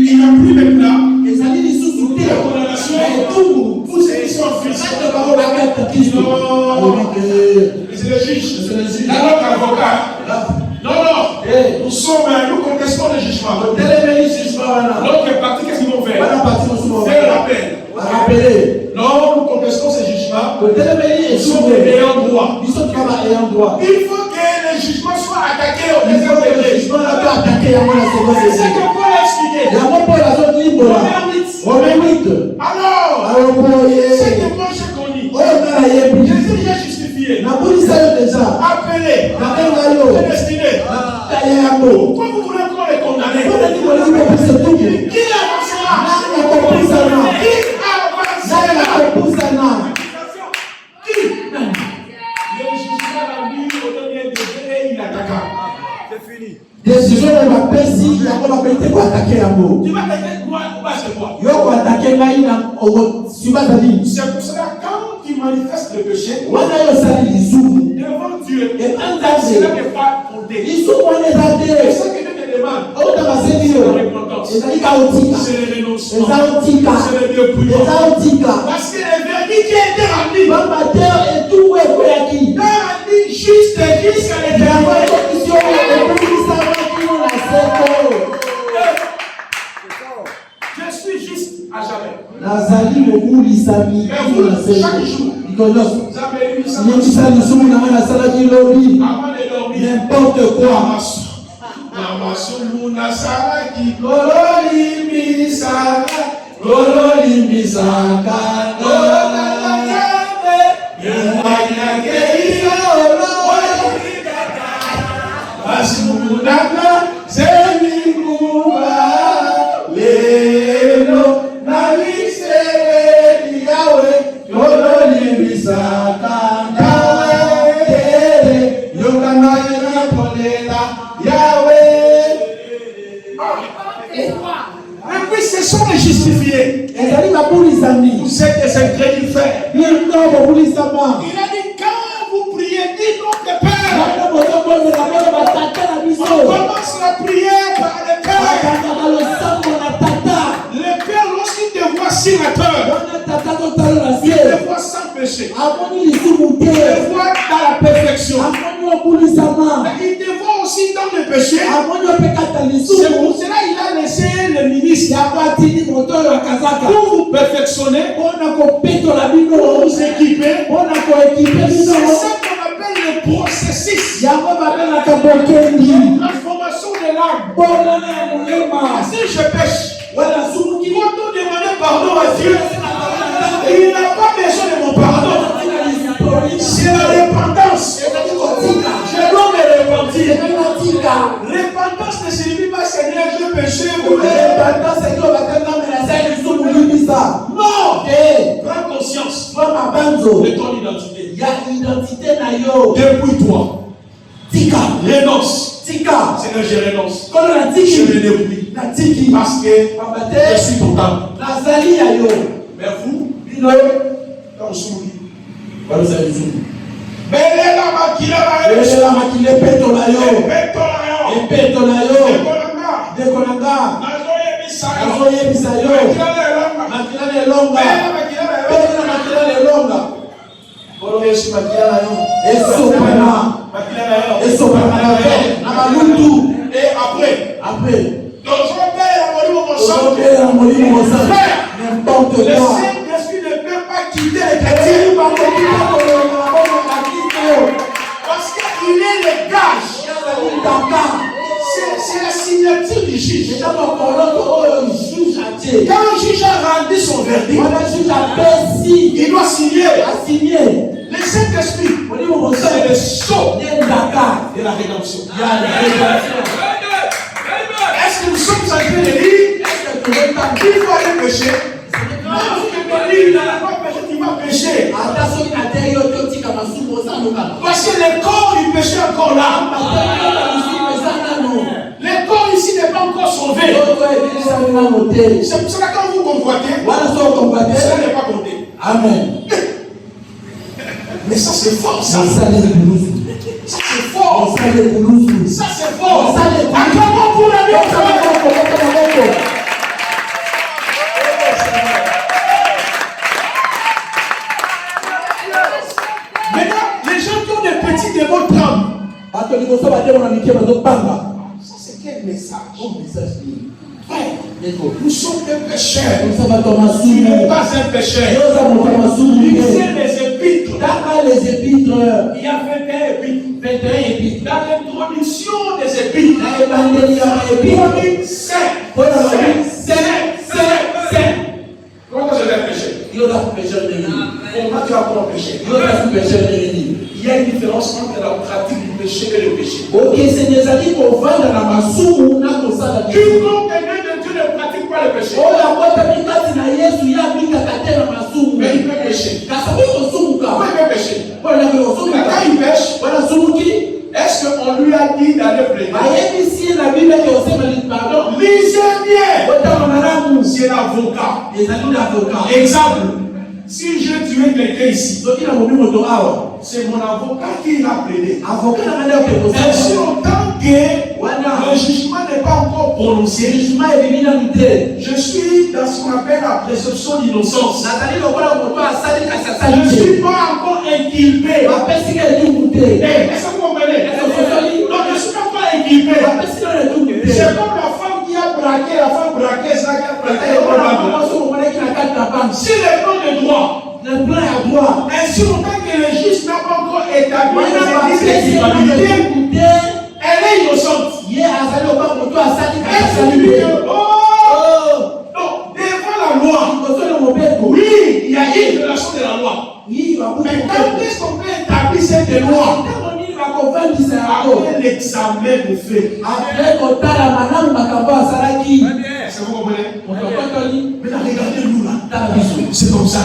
[SPEAKER 1] il n'a plus maintenant de condamnation pour ceux qui sont fils. C'est le juge. Là, notre avocat. Non. Nous contestons le jugement. L'autre partie, qu'est-ce qu'ils vont faire? Faire l'appel. Non, nous contestons ces jugements. Nous sommes des ayants droit. Il faut que le jugement soit attaqué au deuxième degré. C'est ce que Paul a expliqué. Romains 8. Alors, c'est que moi j'ai connu. Jésus est justifié. Appelé. Prédestiné. Pourquoi vous voulez encore les condamner? Qui avancera?
[SPEAKER 2] Décision de ma personne, il y a quoi attaquer
[SPEAKER 1] Tu vas attaquer moi ou pas c'est moi? C'est pour cela quand tu manifestes le péché devant Dieu, c'est là que va compter. Et ce que Dieu te demande, demande.
[SPEAKER 2] C'est
[SPEAKER 1] C'est la repentance. C'est le renoncement. C'est le dépouillement. Parce que le verdict qui a été rendu. Il a rendu juste jusqu'à l'éternité. Je suis juste à jamais. Mais vous, chaque jour, vous avez lu ça. Avant de dormir,
[SPEAKER 2] n'importe quoi.
[SPEAKER 1] Ce sont les justifiés. Vous êtes des incrédules frères. Il a dit quand vous priez, dites notre Père. On commence la prière par le Père. Le Père, lorsqu'il te voit sénateur, il te voit sans péché. Il te voit dans la perfection. Il te voit aussi dans le péché. C'est pour cela qu'il a laissé le ministre pour vous perfectionner, pour vous équiper. C'est ça qu'on appelle le processus. La transformation de l'âme. Si je pêche, quand on demande pardon à Dieu, il n'a pas besoin de mon pardon. C'est la repentance. Je dois me repentir. Repentance ne signifie pas Seigneur, je péché. Non. Prends conscience de ton identité. Dépouille-toi. Renonce. Seigneur, je renonce. Je me dépouille. Parce que je suis total. Mais vous, quand vous souriez, et après, le Saint-Esprit ne peut pas quitter les chrétiens parce qu'il est le gage. C'est la signature du juge. Quand le juge a rendu son verdict, il doit signer. Le Saint-Esprit, c'est le sceau de la rédemption. Est-ce que nous sommes en train de lire qu'il faut aller pécher? Non, tu n'as pas péché, tu vas pécher. Parce que le corps du péché est encore là. Le corps ici n'est pas encore sauvé. C'est pour cela que quand vous convoitez, cela n'est pas compté.
[SPEAKER 2] Amen.
[SPEAKER 1] Mais ça c'est fort, ça. Ça c'est fort. Ça c'est fort. Acclamons pour la vie. Maintenant, les gens qui ont des petits démons tremblent. Ça c'est quel message? Nous sommes des pécheurs. Il n'est pas un pécheur. Il fait des épîtres. Il y a 21 épîtres. Dans l'introduction des épîtres, il dit c'est. Comment je vais pécher? Comment tu vas pouvoir pécher? Il y a une différence entre la pratique du péché et le péché. Quiconque est né de Dieu ne pratique pas le péché. Mais il peut pécher. Pourquoi il peut pécher? Quand il pêche, est-ce qu'on lui a dit d'aller plaider? Lisez bien. C'est l'avocat. Exemple. Si je tuais quelqu'un ici, c'est mon avocat qui l'a plaidé. Ainsi autant que le jugement n'est pas pas encore prononcé. Je suis dans ce qu'on appelle la présomption d'innocence. Je ne suis pas encore inculpé. Est-ce que vous comprenez? Donc je ne suis pas encore inculpé. C'est comme la femme qui a braqué, la femme braquée, ça qui a braqué. Si le plan de droit, ainsi longtemps que le juge n'a pas encore établi les indices d'inculpabilité, elle est innocente. Donc, devant la loi, oui, il y a une violation de la loi. Mais quand est-ce qu'on peut établir cette loi? Après l'examen de fait. Est-ce que vous comprenez? Mais regardez-nous là. C'est comme ça.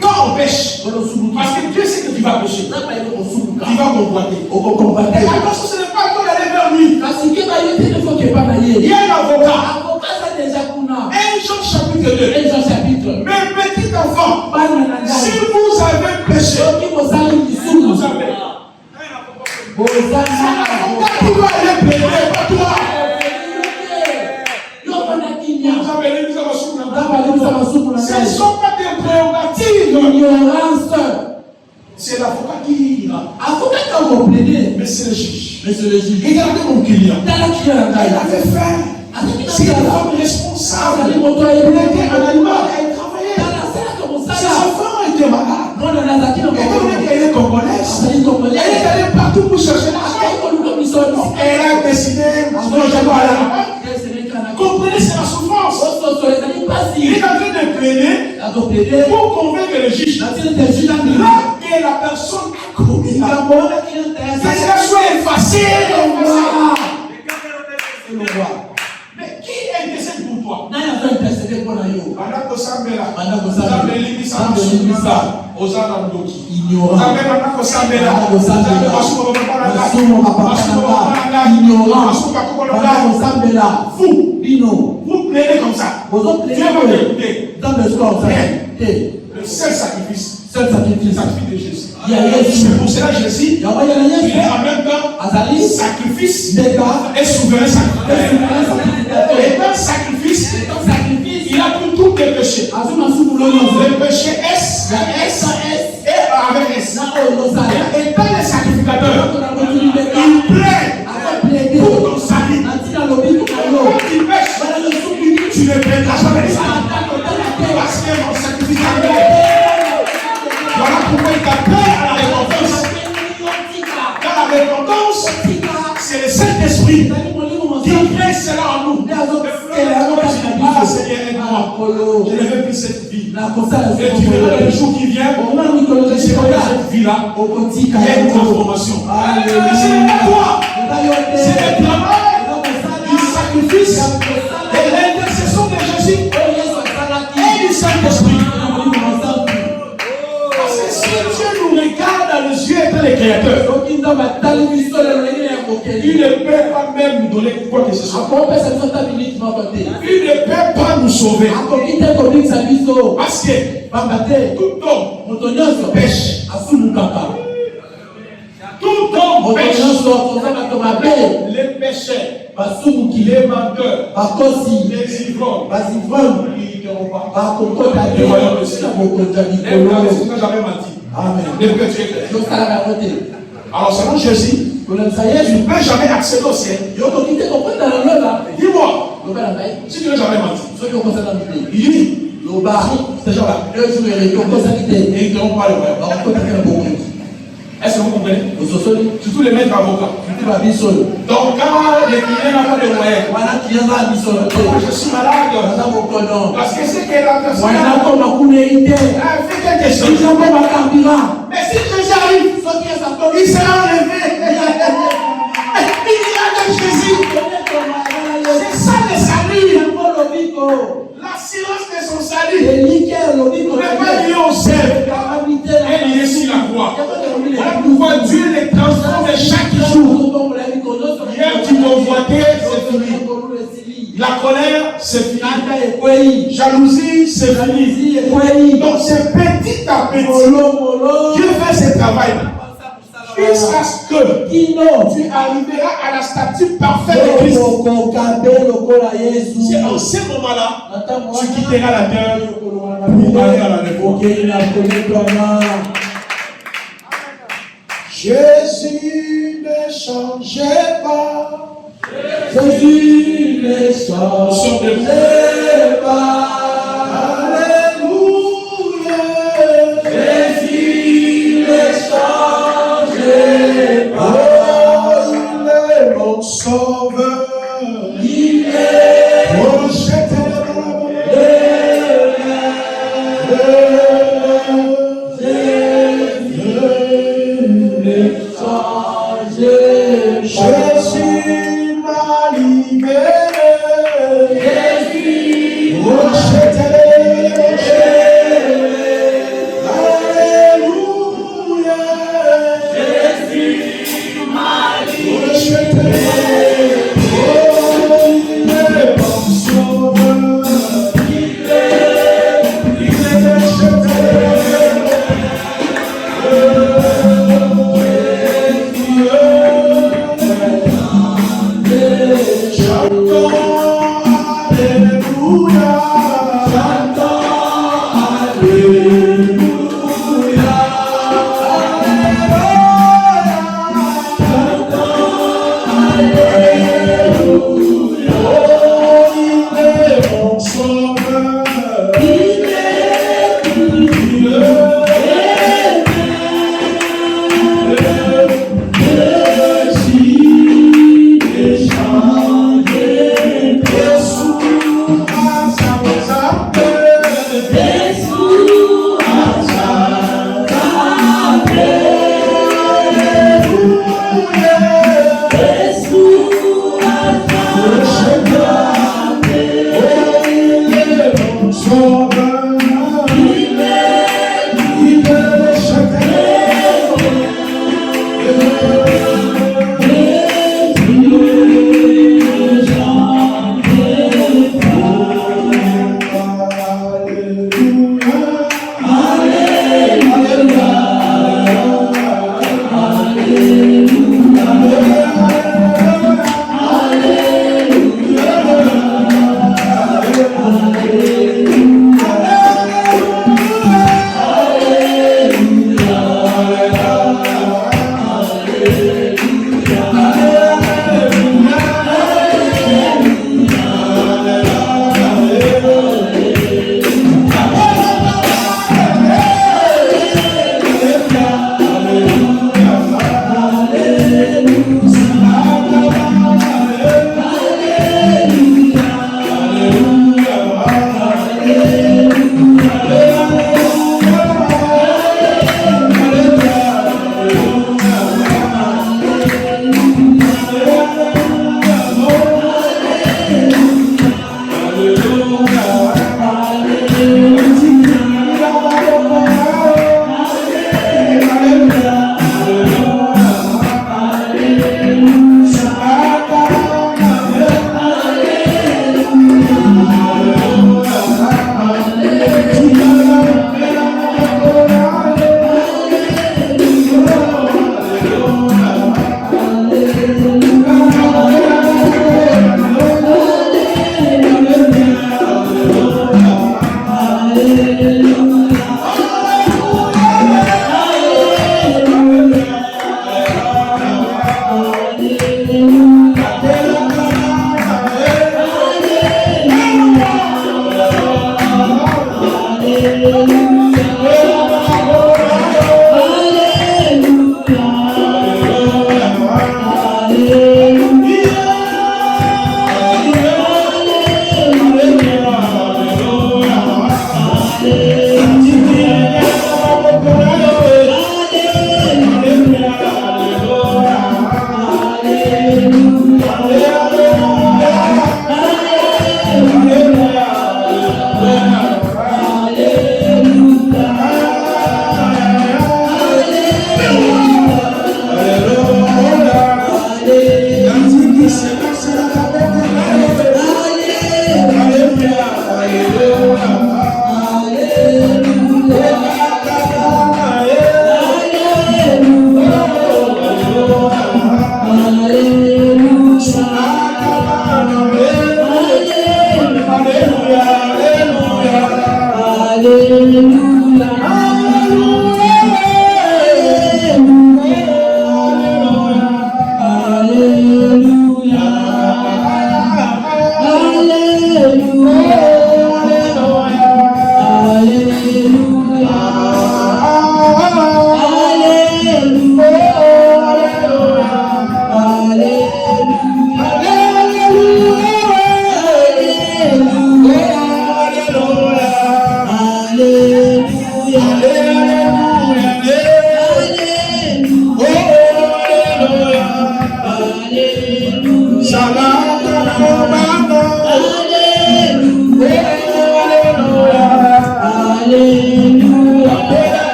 [SPEAKER 1] Quand on pêche, parce que Dieu sait que tu vas pêcher, tu vas convoiter. Et attention, ce n'est pas toi d'aller vers lui. Il y a un avocat. 1 Jean chapitre 2. Mes petits enfants, si vous avez péché, vous avez. C'est l'avocat qui doit aller plaider, pas toi. Ce ne sont pas des prérogatives. C'est l'avocat qui ira. Mais c'est le juge. Regardez mon client. Il avait faim. C'est une femme responsable. Il était un animal. Elle travaillait. Ses enfants étaient malades. Elle est congolaise. Elle est allée partout pour chercher l'argent. Elle a décidé. Comprenez, c'est la souffrance. Il est en train de plaider pour convaincre le juge. Là que la personne a commis la mort, que cela soit effacé. Mais qui intercède pour toi? Vous plaidez comme ça. Dieu va l'écouter. Le seul sacrifice. Sacrifice de Jésus. C'est pour cela Jésus, il est en même temps sacrifice et souverain sacrifice. Et dans sacrifice, il a pris tous les péchés. Le péché S, et avec S. Et dans les sacrificateurs, il plaît pour ton salut. Quand tu pêches, tu ne paieras jamais les sacrificateurs. Parce que mon sacrificateur, voilà pourquoi il t'appelle à la récompense. Dans la récompense, c'est le Saint-Esprit qui crée cela en nous. Ah Seigneur, aide-moi. Je ne veux plus cette vie. Et tu verras le jour qui vient. Je serai dans cette vie-là. Il y a une transformation. C'est pas toi. C'est le travail du sacrifice et l'intercession de Jésus et du Saint-Esprit. Dans les yeux étant les créateurs, il ne peut pas même nous donner quoi que ce soit. Il ne peut pas nous sauver. Parce que tout homme pêche. Tout homme pêche. Les pécheurs, les menteurs, les ivrognes, ils n'iront pas. Les voyants de ciel. Les blancs, ils n'ont jamais menti. Amen. Alors selon Jésus, tu ne peux jamais accéder au ciel. Dis-moi, si tu n'as jamais menti, il dit, ces gens-là, et ils n'ont pas le royaume. Est-ce que vous comprenez? Surtout les maîtres avocats. Donc quand les clients n'ont pas de moyens, moi je suis malade. Parce que c'est que la personne a fait quelque chose. Mais si Jésus arrive, il sera enlevé. Il y a de Jésus. C'est ça le salut. L'assurance de son salut n'est pas liée au ciel. Elle est liée sur la croix. Voilà pourquoi Dieu les transforme chaque jour. Hier tu convoitais, c'est fini. La colère, c'est fini. Jalousie, c'est fini. Donc c'est petit à petit. Dieu fait ce travail. jusqu'à ce que tu arriveras à la stature parfaite de Christ. C'est en ce moment-là tu quitteras la terre pour aller à la réforme. Jésus ne changeait pas.
[SPEAKER 2] Jésus ne changeait pas.
[SPEAKER 1] Alléluia.
[SPEAKER 2] Jésus ne changeait pas.
[SPEAKER 1] Oh, il est mon sauveur.
[SPEAKER 2] Il est
[SPEAKER 1] Oh, j'étais Jésus m'a libéré. Jésus, oh, alléluia.
[SPEAKER 2] Jésus m'a libéré.
[SPEAKER 1] Oh, il est mon sauveur. Il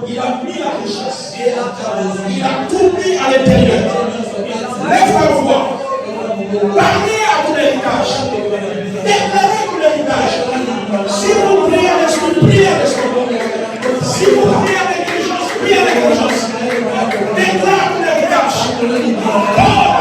[SPEAKER 1] Il a mis la richesse. Il a tout mis à l'intérieur. Lève ta voix. Parlez à ton héritage. Déclarez ton héritage. Si vous priez à l'esprit, priez à l'esprit. Si vous priez à l'intelligence, priez à l'intelligence. Déclare ton héritage. Oh,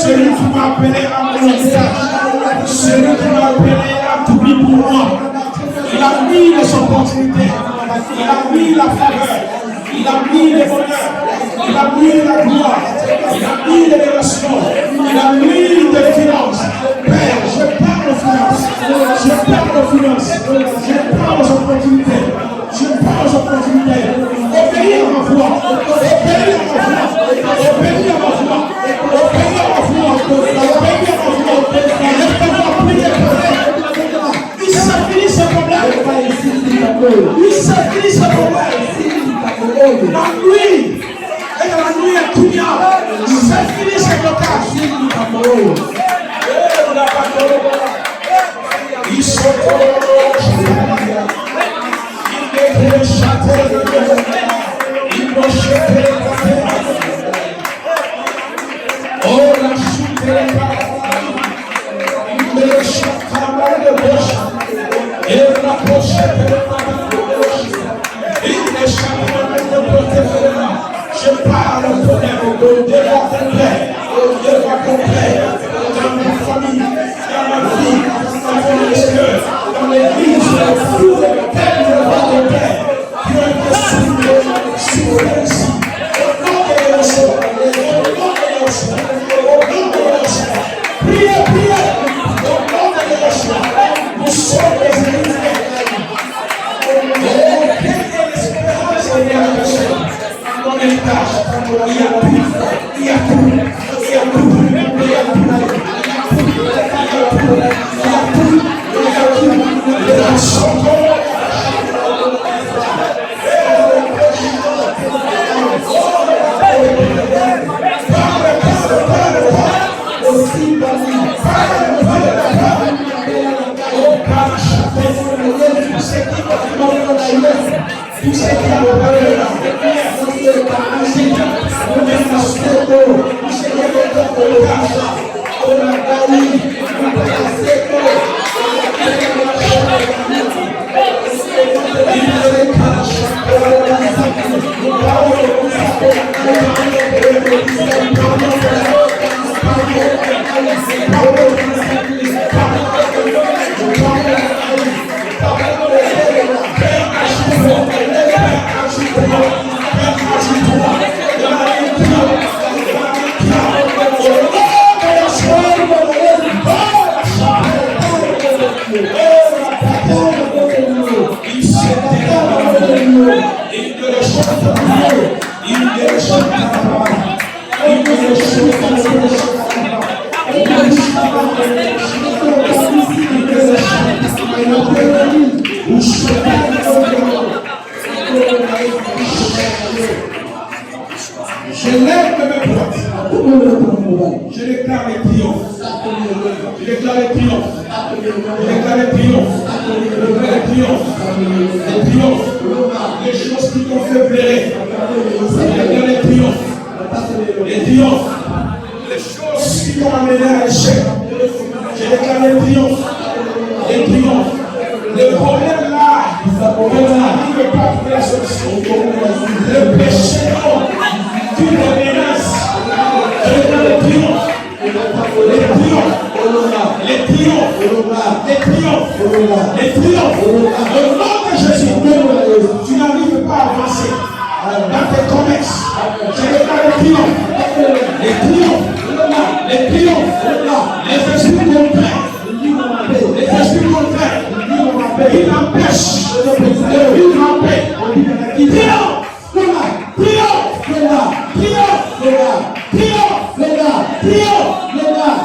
[SPEAKER 1] celui qui m'a appelé à mon héritage, celui qui m'a appelé à tout pour moi, il a mis les opportunités, il a mis la faveur, il a mis les bonheurs, il a mis la gloire, il a mis les relations, il a mis des finances. Père, je parle aux finances, je parle aux finances, je parle aux opportunités, je parle aux opportunités. Obéis à ma voix, obéis à ma voix, obéis à ma voix, obéis à ma voix, obéis à ma voix. Il s'est fini ce problème. Il s'est fini ce problème. La nuit, et dans la nuit est tout bien. Il s'est fini ce blocage. Ils sont je parle au tonnerre de votre paix, dans ma famille, dans ma vie, dans mon cœur, dans l'église, tout le thème de votre paix, qui ont été soufflés ici. Au nom de Jésus, au nom de Jésus, au nom de Jésus. Priez, priez, au nom de Jésus. Nous sommes les héritiers. Il y a tout. Il Je lève mes portes. Je déclare les triomphes. Je déclare les triomphes. Je déclare les triomphes. Les triomphes. Les triomphes. Les choses qui t'ont fait pleurer. Je déclare les triomphes. Les triomphes. Les choses qui t'ont amené à l'échec. Je déclare les triomphes. Les triomphes. Le problème là, on n'arrive pas à trouver la solution. Le péché, tu me menaces. Je déclare les triomphes. Les triomphes. Les triomphes. Les triomphes. Les triomphes. Au nom de Jésus, tu n'arrives pas à avancer dans tes commerces. Je déclare les triomphes. Les triomphes. Les triomphes. Les esprits contraires. Les esprits contraires. Il empêche de vivre en paix. Triomphe.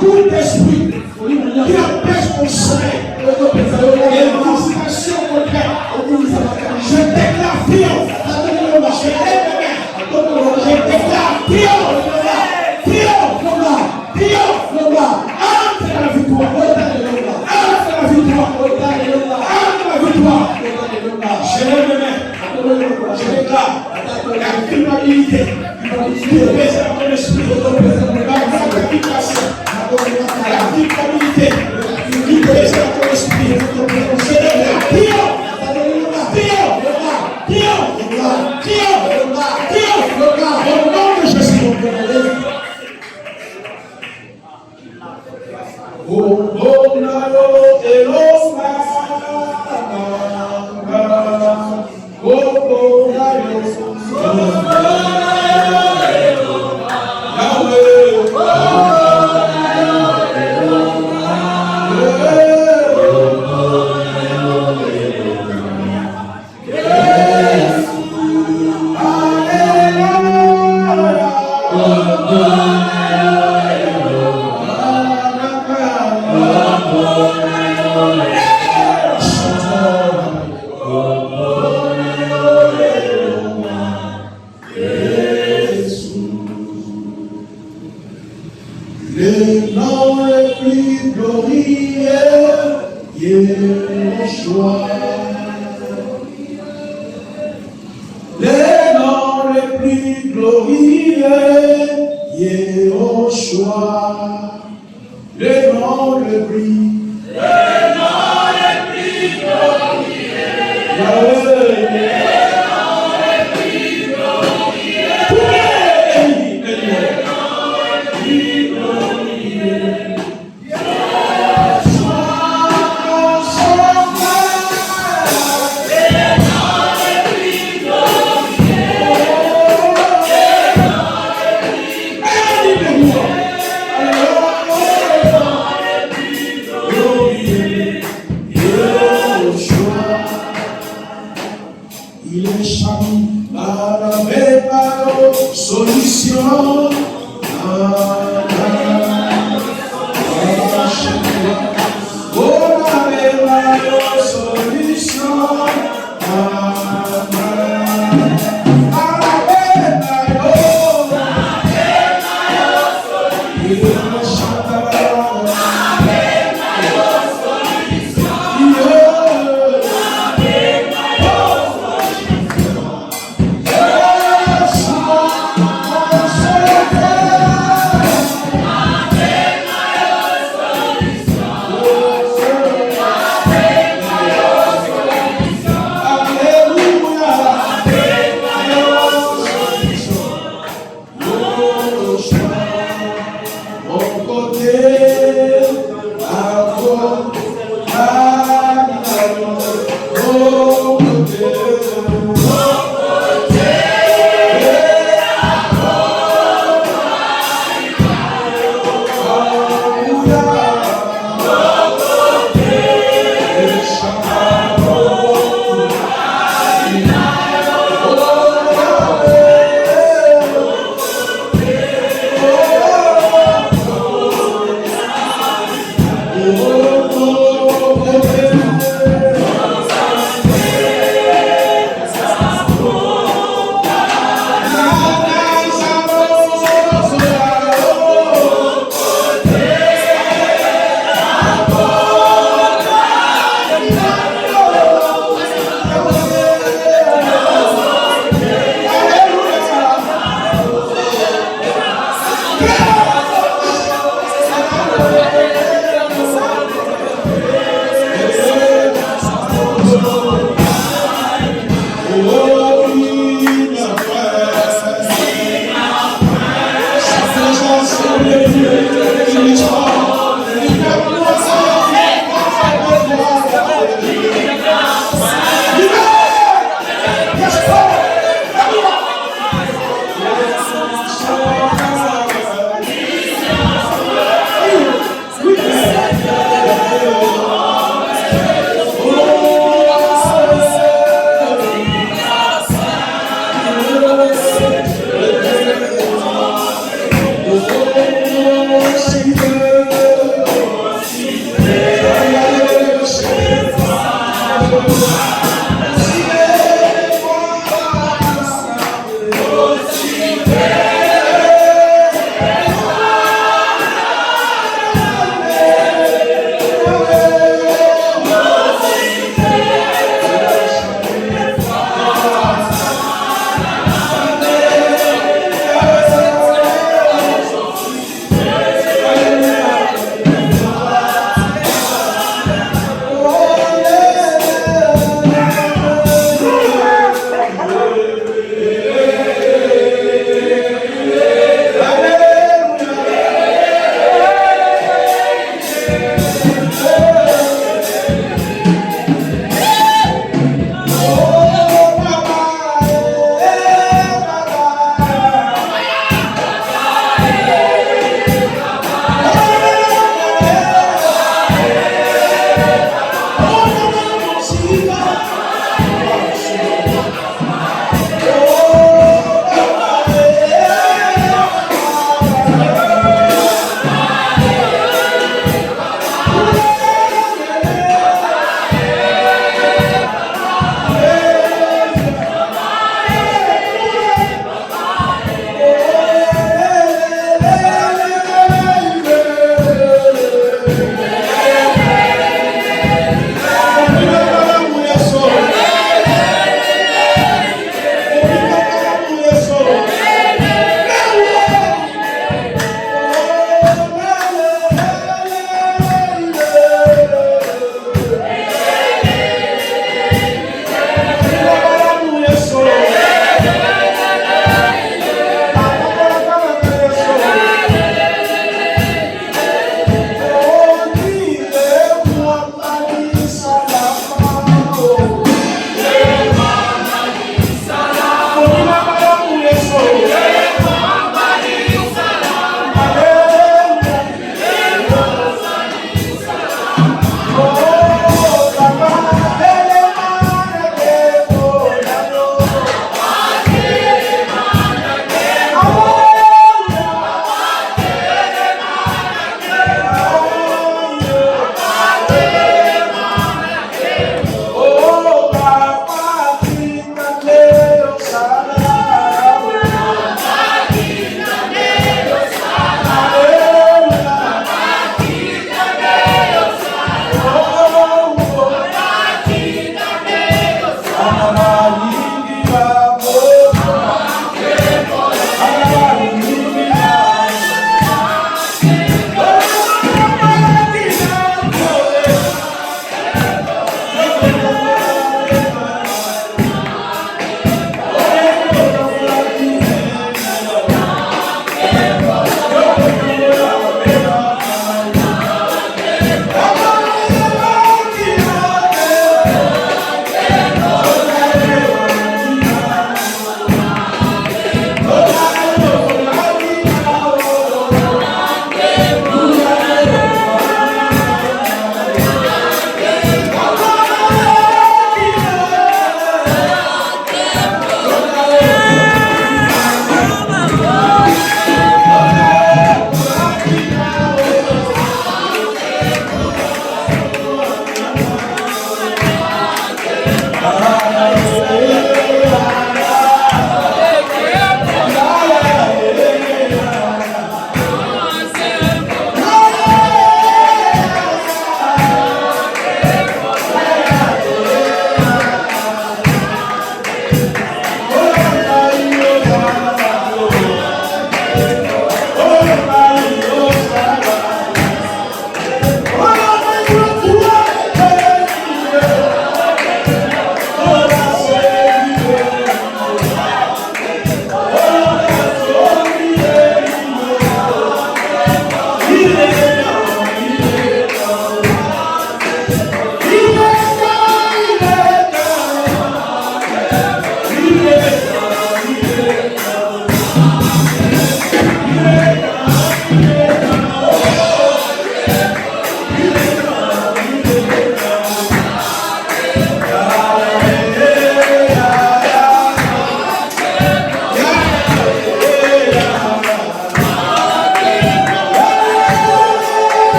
[SPEAKER 1] Tout esprit qui empêche mon sommeil et l'administration contraire, je déclare triomphe. Je lève mes mains. Je déclare triomphe. Entre la victoire. Entre la victoire. Je lève mes mains. Je déclare la culpabilité qui pèse dans mon esprit. La gratification. La culpabilité qui pèse dans ton esprit. Je déclare triomphe. Au nom de Jésus. Le nom le plus glorieux, Yeshua. Le nom le plus glorieux, Yeshua. Le nom le plus il est charmé par la meilleure solution.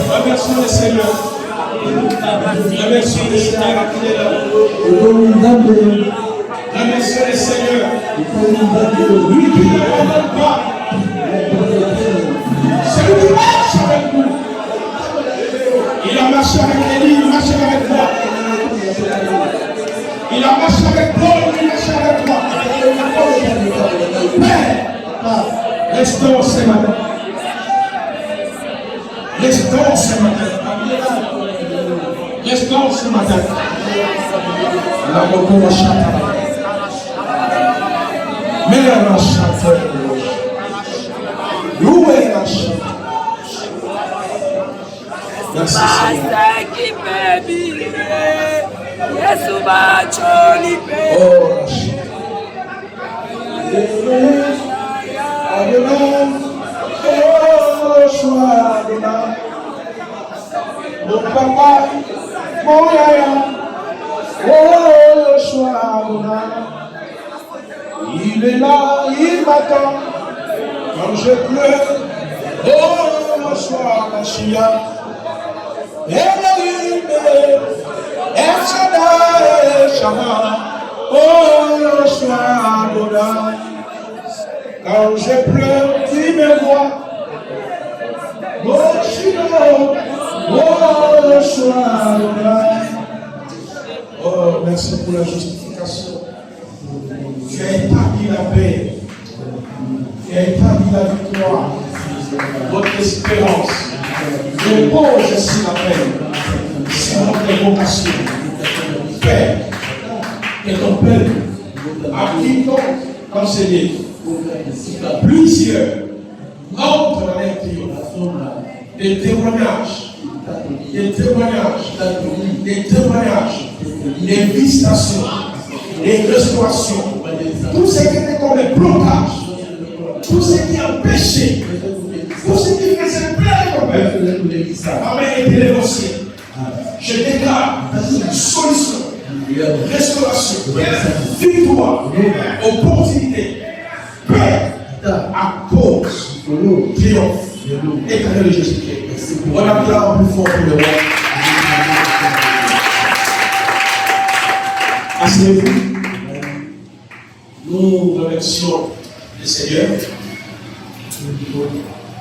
[SPEAKER 1] Remercions le Seigneur. Remercions le Seigneur qui est là. Remercions le Seigneur. Lui qui ne pardonne pas. C'est lui qui marche avec nous. Il a marché avec Élie, il marche avec moi. Il a marché avec Paul, il marche avec moi. Père, restaure ce matin. Restaure ce matin. Restaure ce matin. La beaucoup de chata. Mais la chata. Louez la chata. Merci mon papa, mon yaya, il est là, il m'attend quand je pleure. Oh, soir, ma chia. Elohim, El Shaddai, Shama. Oh, soir, Adonai. Quand je pleure, tu me vois. Oh, Shiloh. Oh, soir, oh, merci pour la justification. Tu as établi la paix. Tu as établi la victoire. Notre espérance repose sur la paix. C'est notre vocation. Père, et ton peuple a pris ton conseiller. Plusieurs entrent dans les des témoignages. Des témoignages, des visitations, des restaurations, tout ce qui était comme les blocages, tout ce qui empêchait, tout ce qui faisait plaire au Père, avait été négocié. Je déclare solution, restauration, victoire, opportunité, paix, à cause, triomphe, éternel de Jésus-Christ. On acclame plus fort pour le roi. Asseyez-vous. Nous remercions le Seigneur.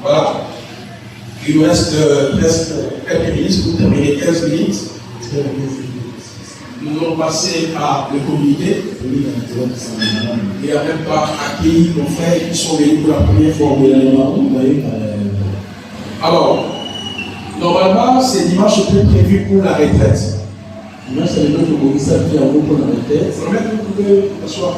[SPEAKER 1] Voilà. Il nous reste presque quelques minutes pour terminer 15 minutes. Nous allons passer à le communiqué. Et en même temps accueillir nos frères qui sont venus pour la première fois. Alors, normalement, c'est dimanche prévu pour la retraite. Dimanche, c'est le jour de pour la retraite. Vous pouvez asseoir.